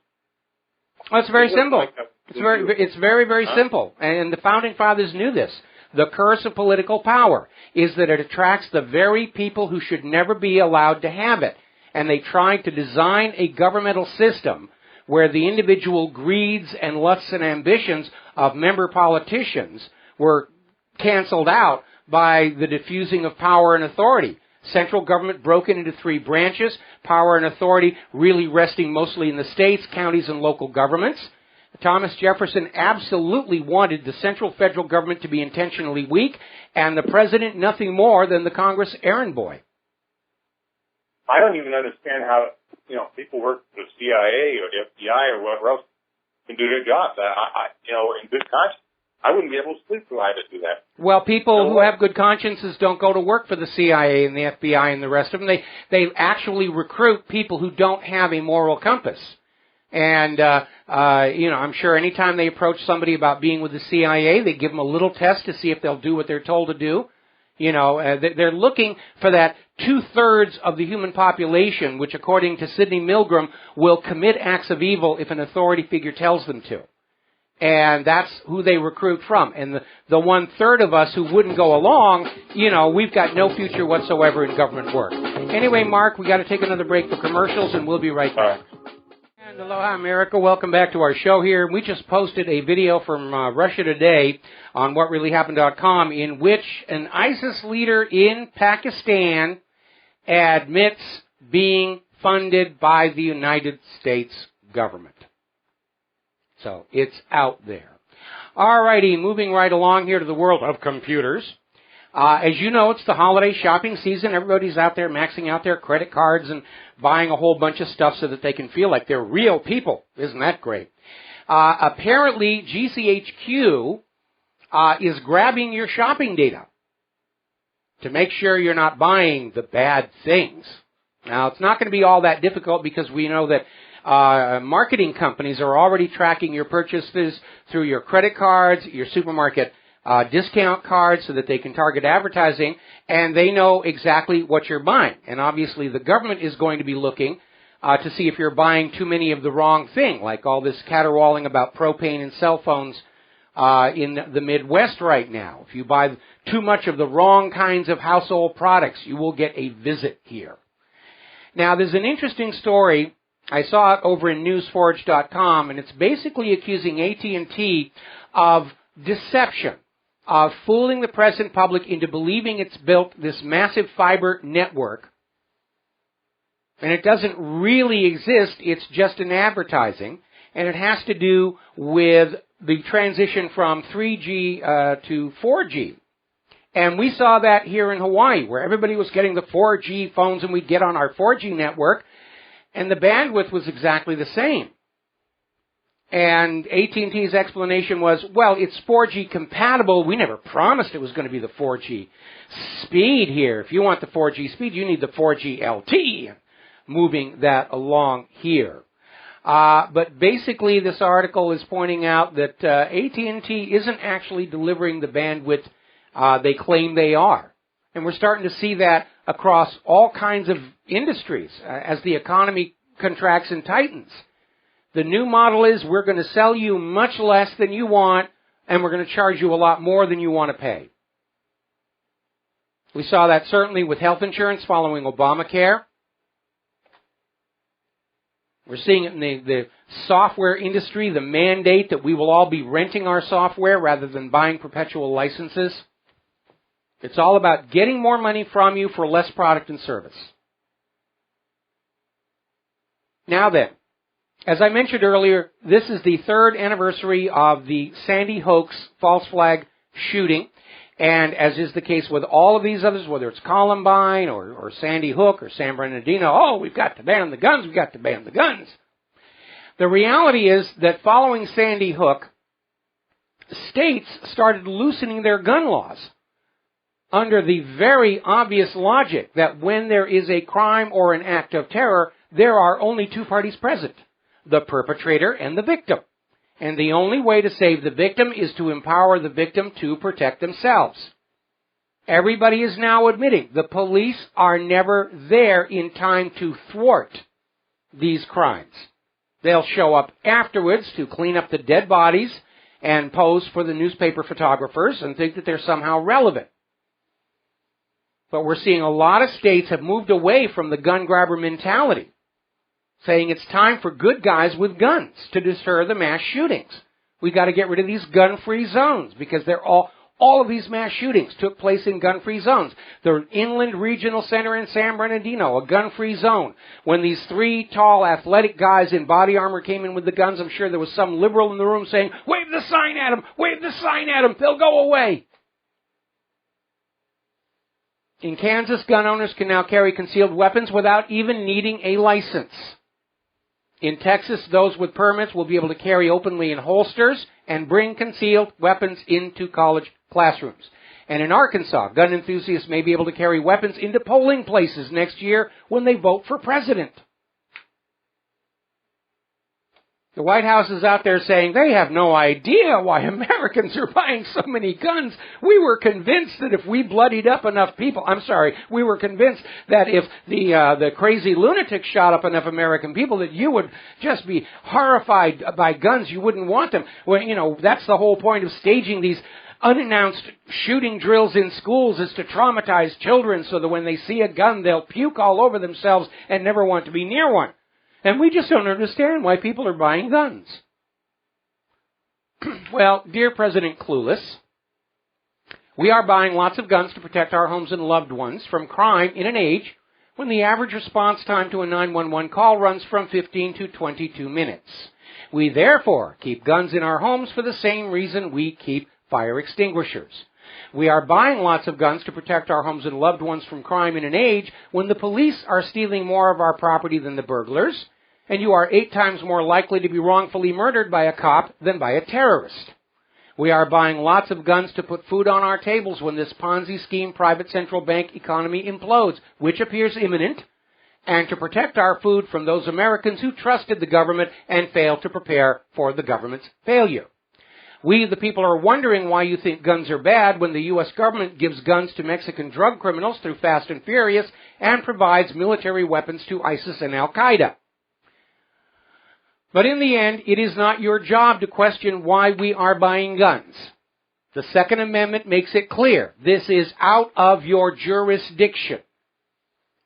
Well, it's very simple. It's very simple. And the Founding Fathers knew this. The curse of political power is that it attracts the very people who should never be allowed to have it. And they tried to design a governmental system where the individual greeds and lusts and ambitions of member politicians were canceled out by the diffusing of power and authority. Central government broken into 3 branches, power and authority really resting mostly in the states, counties, and local governments. Thomas Jefferson absolutely wanted the central federal government to be intentionally weak, and the president nothing more than the Congress errand boy. I don't even understand how, people work for the CIA or the FBI or whatever else can do their jobs. In good conscience. I wouldn't be able to sleep if I had to do that. Well, people who have good consciences don't go to work for the CIA and the FBI and the rest of them. They actually recruit people who don't have a moral compass. And, I'm sure anytime they approach somebody about being with the CIA, they give them a little test to see if they'll do what they're told to do. They're looking for that 2/3 of the human population, which according to Sidney Milgram, will commit acts of evil if an authority figure tells them to. And that's who they recruit from. And the 1/3 of us who wouldn't go along, we've got no future whatsoever in government work. Anyway, Mark, we got to take another break for commercials, and we'll be right back. And aloha, America. Welcome back to our show here. We just posted a video from Russia Today on WhatReallyHappened.com in which an ISIS leader in Pakistan admits being funded by the United States government. So it's out there. All righty, moving right along here to the world of computers. As you know, it's the holiday shopping season. Everybody's out there maxing out their credit cards and buying a whole bunch of stuff so that they can feel like they're real people. Isn't that great? Apparently, GCHQ is grabbing your shopping data to make sure you're not buying the bad things. Now, it's not going to be all that difficult because we know that marketing companies are already tracking your purchases through your credit cards, your supermarket discount cards, so that they can target advertising, and they know exactly what you're buying. And obviously the government is going to be looking to see if you're buying too many of the wrong thing, like all this caterwauling about propane and cell phones in the Midwest right now. If you buy too much of the wrong kinds of household products, you will get a visit here. Now, there's an interesting story. I saw it over in newsforge.com, and it's basically accusing AT&T of deception, of fooling the present public into believing it's built this massive fiber network. And it doesn't really exist. It's just an advertising. And it has to do with the transition from 3G to 4G. And we saw that here in Hawaii, where everybody was getting the 4G phones, and we'd get on our 4G network, and the bandwidth was exactly the same. And AT&T's explanation was, well, it's 4G compatible. We never promised it was going to be the 4G speed here. If you want the 4G speed, you need the 4G LTE. Moving that along here. But basically, this article is pointing out that AT&T isn't actually delivering the bandwidth they claim they are. And we're starting to see that across all kinds of industries as the economy contracts and tightens. The new model is we're going to sell you much less than you want, and we're going to charge you a lot more than you want to pay. We saw that certainly with health insurance following Obamacare. We're seeing it in the software industry, the mandate that we will all be renting our software rather than buying perpetual licenses. It's all about getting more money from you for less product and service. Now then, as I mentioned earlier, this is the 3rd anniversary of the Sandy Hook false flag shooting. And as is the case with all of these others, whether it's Columbine or Sandy Hook or San Bernardino, we've got to ban the guns, we've got to ban the guns. The reality is that following Sandy Hook, states started loosening their gun laws under the very obvious logic that when there is a crime or an act of terror, there are only two parties present, the perpetrator and the victim. And the only way to save the victim is to empower the victim to protect themselves. Everybody is now admitting the police are never there in time to thwart these crimes. They'll show up afterwards to clean up the dead bodies and pose for the newspaper photographers and think that they're somehow relevant. But we're seeing a lot of states have moved away from the gun grabber mentality, saying it's time for good guys with guns to deter the mass shootings. We've got to get rid of these gun-free zones because they're all of these mass shootings took place in gun-free zones. The Inland Regional Center in San Bernardino, a gun-free zone. When these 3 tall athletic guys in body armor came in with the guns, I'm sure there was some liberal in the room saying, wave the sign at them, wave the sign at them, they'll go away. In Kansas, gun owners can now carry concealed weapons without even needing a license. In Texas, those with permits will be able to carry openly in holsters and bring concealed weapons into college classrooms. And in Arkansas, gun enthusiasts may be able to carry weapons into polling places next year when they vote for president. The White House is out there saying they have no idea why Americans are buying so many guns. We were convinced that if we bloodied up enough people, we were convinced that if the crazy lunatics shot up enough American people that you would just be horrified by guns. You wouldn't want them. Well, that's the whole point of staging these unannounced shooting drills in schools, is to traumatize children so that when they see a gun, they'll puke all over themselves and never want to be near one. And we just don't understand why people are buying guns. Well, dear President Clueless, we are buying lots of guns to protect our homes and loved ones from crime in an age when the average response time to a 911 call runs from 15 to 22 minutes. We therefore keep guns in our homes for the same reason we keep fire extinguishers. We are buying lots of guns to protect our homes and loved ones from crime in an age when the police are stealing more of our property than the burglars, and you are 8 times more likely to be wrongfully murdered by a cop than by a terrorist. We are buying lots of guns to put food on our tables when this Ponzi scheme private central bank economy implodes, which appears imminent, and to protect our food from those Americans who trusted the government and failed to prepare for the government's failure. We, the people, are wondering why you think guns are bad when the U.S. government gives guns to Mexican drug criminals through Fast and Furious and provides military weapons to ISIS and Al-Qaeda. But in the end, it is not your job to question why we are buying guns. The Second Amendment makes it clear this is out of your jurisdiction.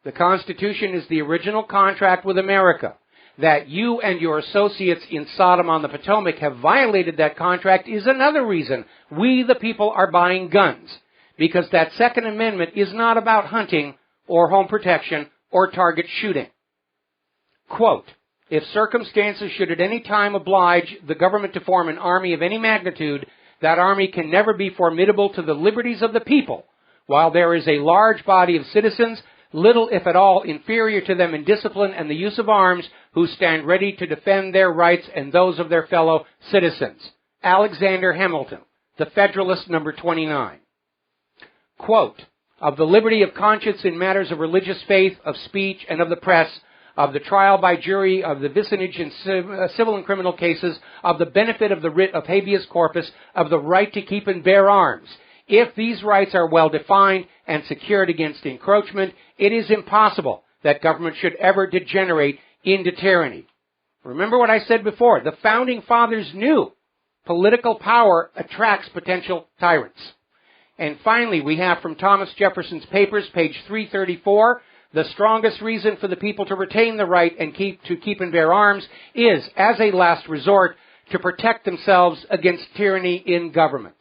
The Constitution is the original contract with America. That you and your associates in Sodom on the Potomac have violated that contract is another reason we, the people, are buying guns. Because that Second Amendment is not about hunting or home protection or target shooting. Quote, if circumstances should at any time oblige the government to form an army of any magnitude, that army can never be formidable to the liberties of the people, while there is a large body of citizens, little if at all inferior to them in discipline and the use of arms, who stand ready to defend their rights and those of their fellow citizens. Alexander Hamilton, The Federalist, number 29. Quote, of the liberty of conscience in matters of religious faith, of speech, and of the press, of the trial by jury, of the vicinage in civil and criminal cases, of the benefit of the writ of habeas corpus, of the right to keep and bear arms. If these rights are well defined and secured against encroachment, it is impossible that government should ever degenerate into tyranny. Remember what I said before. The Founding Fathers knew political power attracts potential tyrants. And finally, we have from Thomas Jefferson's Papers, page 334, the strongest reason for the people to retain the right and keep and bear arms is, as a last resort, to protect themselves against tyranny in government.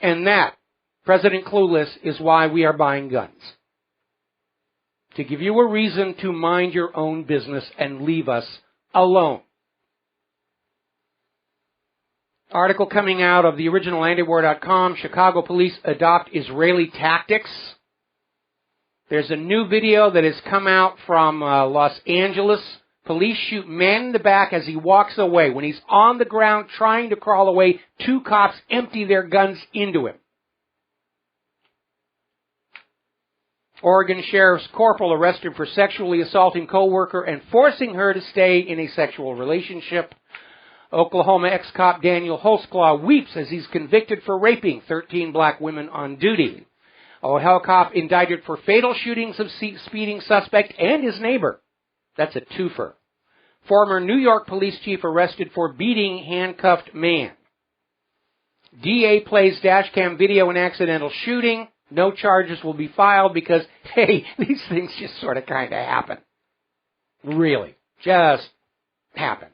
And that, President Clueless, is why we are buying guns. To give you a reason to mind your own business and leave us alone. Article coming out of the original antiwar.com, Chicago police adopt Israeli tactics. There's a new video that has come out from Los Angeles. Police shoot man in the back as he walks away. When he's on the ground trying to crawl away, 2 cops empty their guns into him. Oregon Sheriff's Corporal arrested for sexually assaulting co-worker and forcing her to stay in a sexual relationship. Oklahoma ex-cop Daniel Holtzclaw weeps as he's convicted for raping 13 black women on duty. Ohio cop indicted for fatal shootings of speeding suspect and his neighbor. That's a twofer. Former New York police chief arrested for beating handcuffed man. DA plays dashcam video in accidental shooting. No charges will be filed because, hey, these things just sort of kind of happen. Really. Just happen.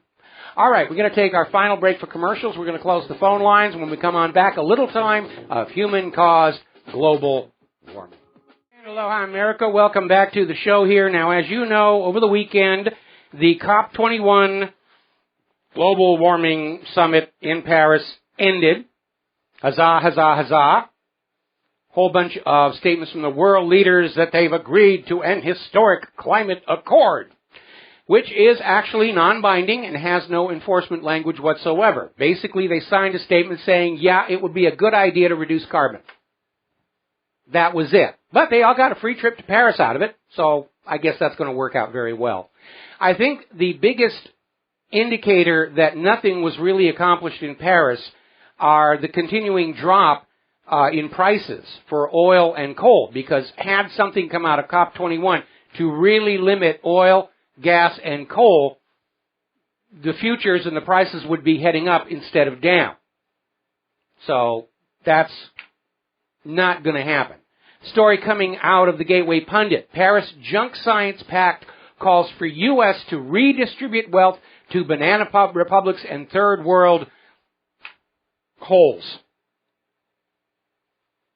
All right, we're going to take our final break for commercials. We're going to close the phone lines. When we come on back, a little time of human-caused global warming. Aloha, America. Welcome back to the show here. Now, as you know, over the weekend, the COP21 Global Warming Summit in Paris ended. Huzzah, huzzah, huzzah. Whole bunch of statements from the world leaders that they've agreed to an historic climate accord. which is actually non-binding and has no enforcement language whatsoever. Basically, they signed a statement saying, yeah, it would be a good idea to reduce carbon. That was it. But they all got a free trip to Paris out of it, so I guess that's going to work out very well. I think the biggest indicator that nothing was really accomplished in Paris are the continuing drop in prices for oil and coal, because had something come out of COP21 to really limit oil, gas, and coal, the futures and the prices would be heading up instead of down. So that's not going to happen. Story coming out of the Gateway Pundit. Paris Junk Science Pact calls for U.S. to redistribute wealth to banana republics and third world holes.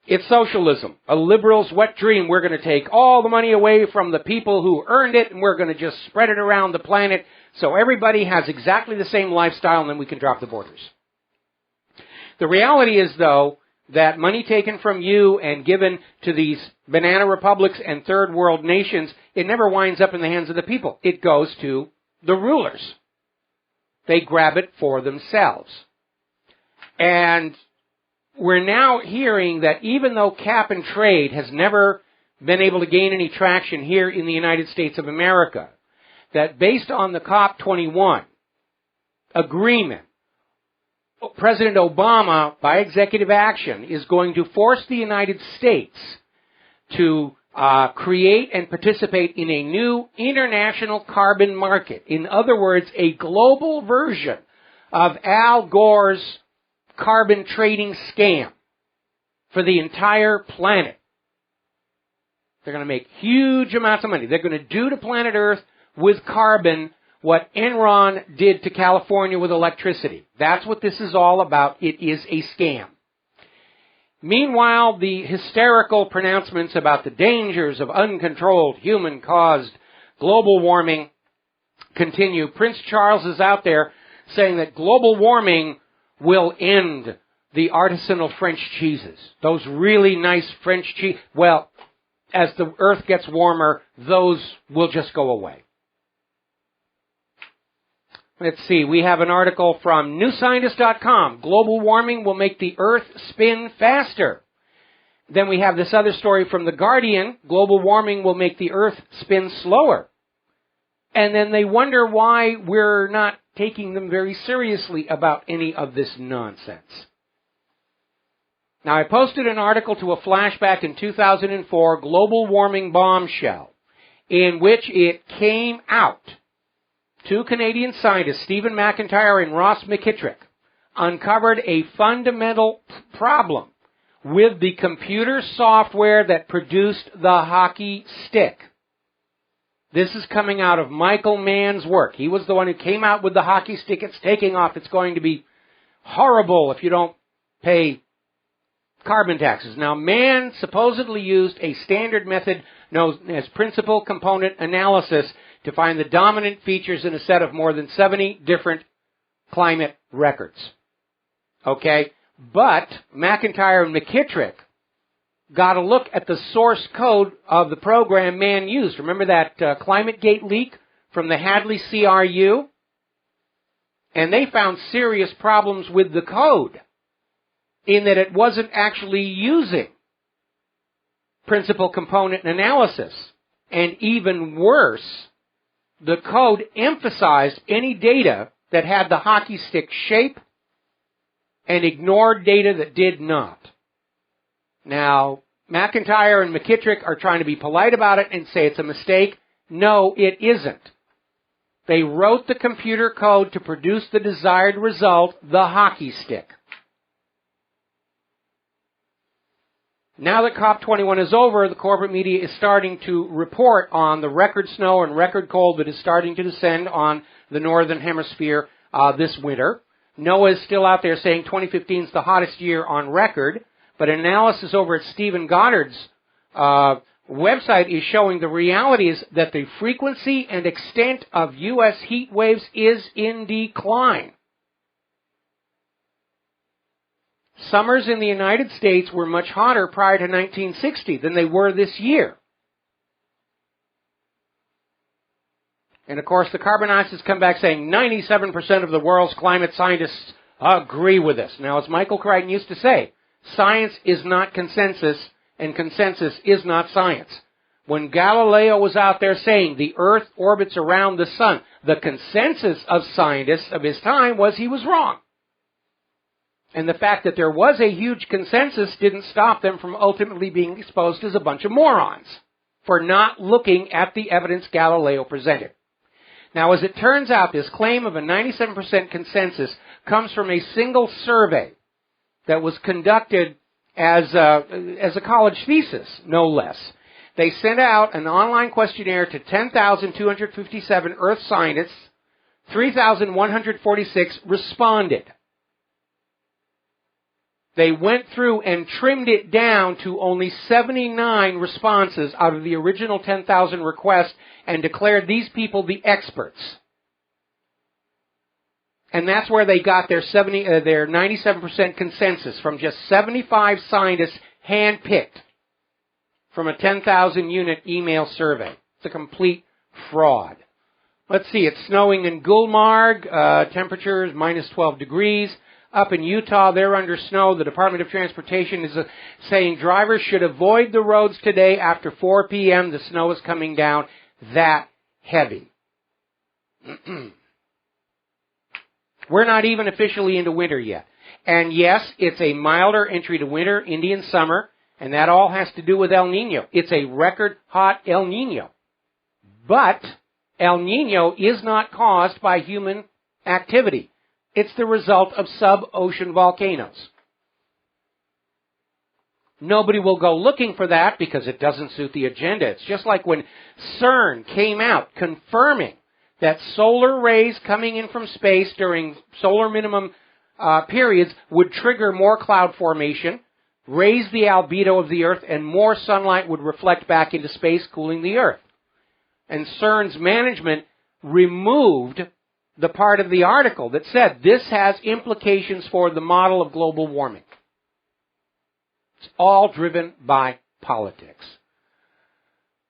It's socialism, a liberal's wet dream. We're going to take all the money away from the people who earned it, and we're going to just spread it around the planet so everybody has exactly the same lifestyle, and then we can drop the borders. The reality is, though, that money taken from you and given to these banana republics and third world nations, it never winds up in the hands of the people. It goes to the rulers. They grab it for themselves. And we're now hearing that even though cap and trade has never been able to gain any traction here in the United States of America, that based on the COP21 agreement, President Obama, by executive action, is going to force the United States to create and participate in a new international carbon market. In other words, a global version of Al Gore's carbon trading scam for the entire planet. They're going to make huge amounts of money. They're going to do to planet Earth with carbon what Enron did to California with electricity. That's what this is all about. It is a scam. Meanwhile, the hysterical pronouncements about the dangers of uncontrolled human-caused global warming continue. Prince Charles is out there saying that global warming will end the artisanal French cheeses. Those really nice French cheese. Well, as the earth gets warmer, those will just go away. Let's see, we have an article from NewScientist.com. Global warming will make the Earth spin faster. Then we have this other story from The Guardian. Global warming will make the Earth spin slower. And then they wonder why we're not taking them very seriously about any of this nonsense. Now, I posted an article to a flashback in 2004, Global Warming Bombshell, in which it came out. Two Canadian scientists, Stephen McIntyre and Ross McKittrick, uncovered a fundamental problem with the computer software that produced the hockey stick. This is coming out of Michael Mann's work. He was the one who came out with the hockey stick. It's taking off. It's going to be horrible if you don't pay carbon taxes. Now, Mann supposedly used a standard method known as principal component analysis to find the dominant features in a set of more than 70 different climate records. Okay? But McIntyre and McKittrick got a look at the source code of the program Mann used. Remember that ClimateGate leak from the Hadley CRU? And they found serious problems with the code in that it wasn't actually using principal component analysis. And even worse, the code emphasized any data that had the hockey stick shape and ignored data that did not. Now, McIntyre and McKittrick are trying to be polite about it and say it's a mistake. No, it isn't. They wrote the computer code to produce the desired result, the hockey stick. Now that COP21 is over, the corporate media is starting to report on the record snow and record cold that is starting to descend on the northern hemisphere this winter. NOAA is still out there saying 2015 is the hottest year on record, but analysis over at Stephen Goddard's website is showing the reality is that the frequency and extent of U.S. heat waves is in decline. Summers in the United States were much hotter prior to 1960 than they were this year. And, of course, the carbonists come back saying 97% of the world's climate scientists agree with this. Now, as Michael Crichton used to say, science is not consensus, and consensus is not science. When Galileo was out there saying the Earth orbits around the sun, the consensus of scientists of his time was he was wrong. And the fact that there was a huge consensus didn't stop them from ultimately being exposed as a bunch of morons for not looking at the evidence Galileo presented. Now, as it turns out, this claim of a 97% consensus comes from a single survey that was conducted as a college thesis, no less. They sent out an online questionnaire to 10,257 Earth scientists. 3,146 responded. They went through and trimmed it down to only 79 responses out of the original 10,000 requests and declared these people the experts. And that's where they got their 97% consensus, from just 75 scientists handpicked from a 10,000 unit email survey. It's a complete fraud. Let's see, it's snowing in Gulmarg, temperatures minus 12 degrees. Up in Utah, they're under snow. The Department of Transportation is saying drivers should avoid the roads today after 4 p.m. The snow is coming down that heavy. We're not even officially into winter yet. And yes, it's a milder entry to winter, Indian summer, and that all has to do with El Nino. It's a record hot El Nino. But El Nino is not caused by human activity. It's the result of sub-ocean volcanoes. Nobody will go looking for that because it doesn't suit the agenda. It's just like when CERN came out confirming that solar rays coming in from space during solar minimum periods would trigger more cloud formation, raise the albedo of the Earth, and more sunlight would reflect back into space, cooling the Earth. And CERN's management removed the part of the article that said this has implications for the model of global warming. It's all driven by politics.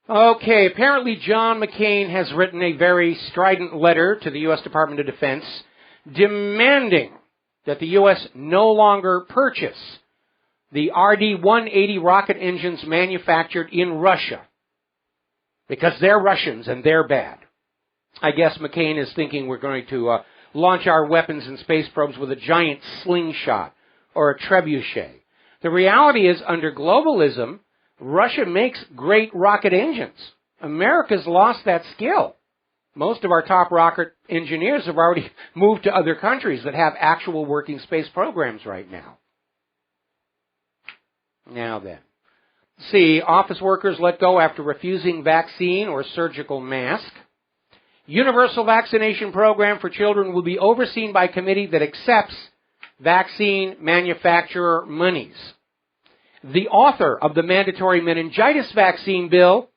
Okay, apparently John McCain has written a very strident letter to the U.S. Department of Defense demanding that the U.S. no longer purchase the RD-180 rocket engines manufactured in Russia because they're Russians and they're bad. I guess McCain is thinking we're going to launch our weapons and space probes with a giant slingshot or a trebuchet. The reality is, under globalism, Russia makes great rocket engines. America's lost that skill. Most of our top rocket engineers have already moved to other countries that have actual working space programs right now. Now then. See, office workers let go after refusing vaccine or surgical mask. Universal vaccination program for children will be overseen by committee that accepts vaccine manufacturer monies. The author of the mandatory meningitis vaccine bill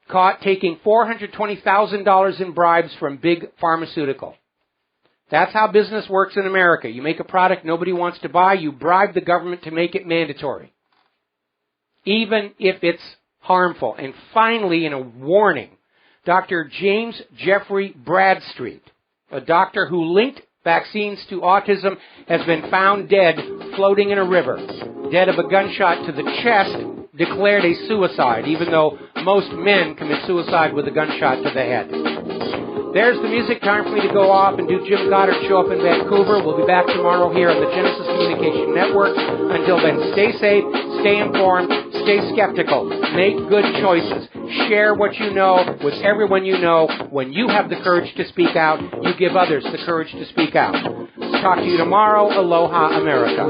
caught taking $420,000 in bribes from big pharmaceutical. That's how business works in America. You make a product nobody wants to buy, you bribe the government to make it mandatory, even if it's harmful. And finally, in a warning, Dr. James Jeffrey Bradstreet, a doctor who linked vaccines to autism, has been found dead floating in a river. Dead of a gunshot to the chest, declared a suicide, even though most men commit suicide with a gunshot to the head. There's the music. Time for me to go off and do Jim Goddard Show up in Vancouver. We'll be back tomorrow here on the Genesis Communication Network. Until then, stay safe, stay informed, stay skeptical, make good choices, share what you know with everyone you know. When you have the courage to speak out, you give others the courage to speak out. Talk to you tomorrow. Aloha, America.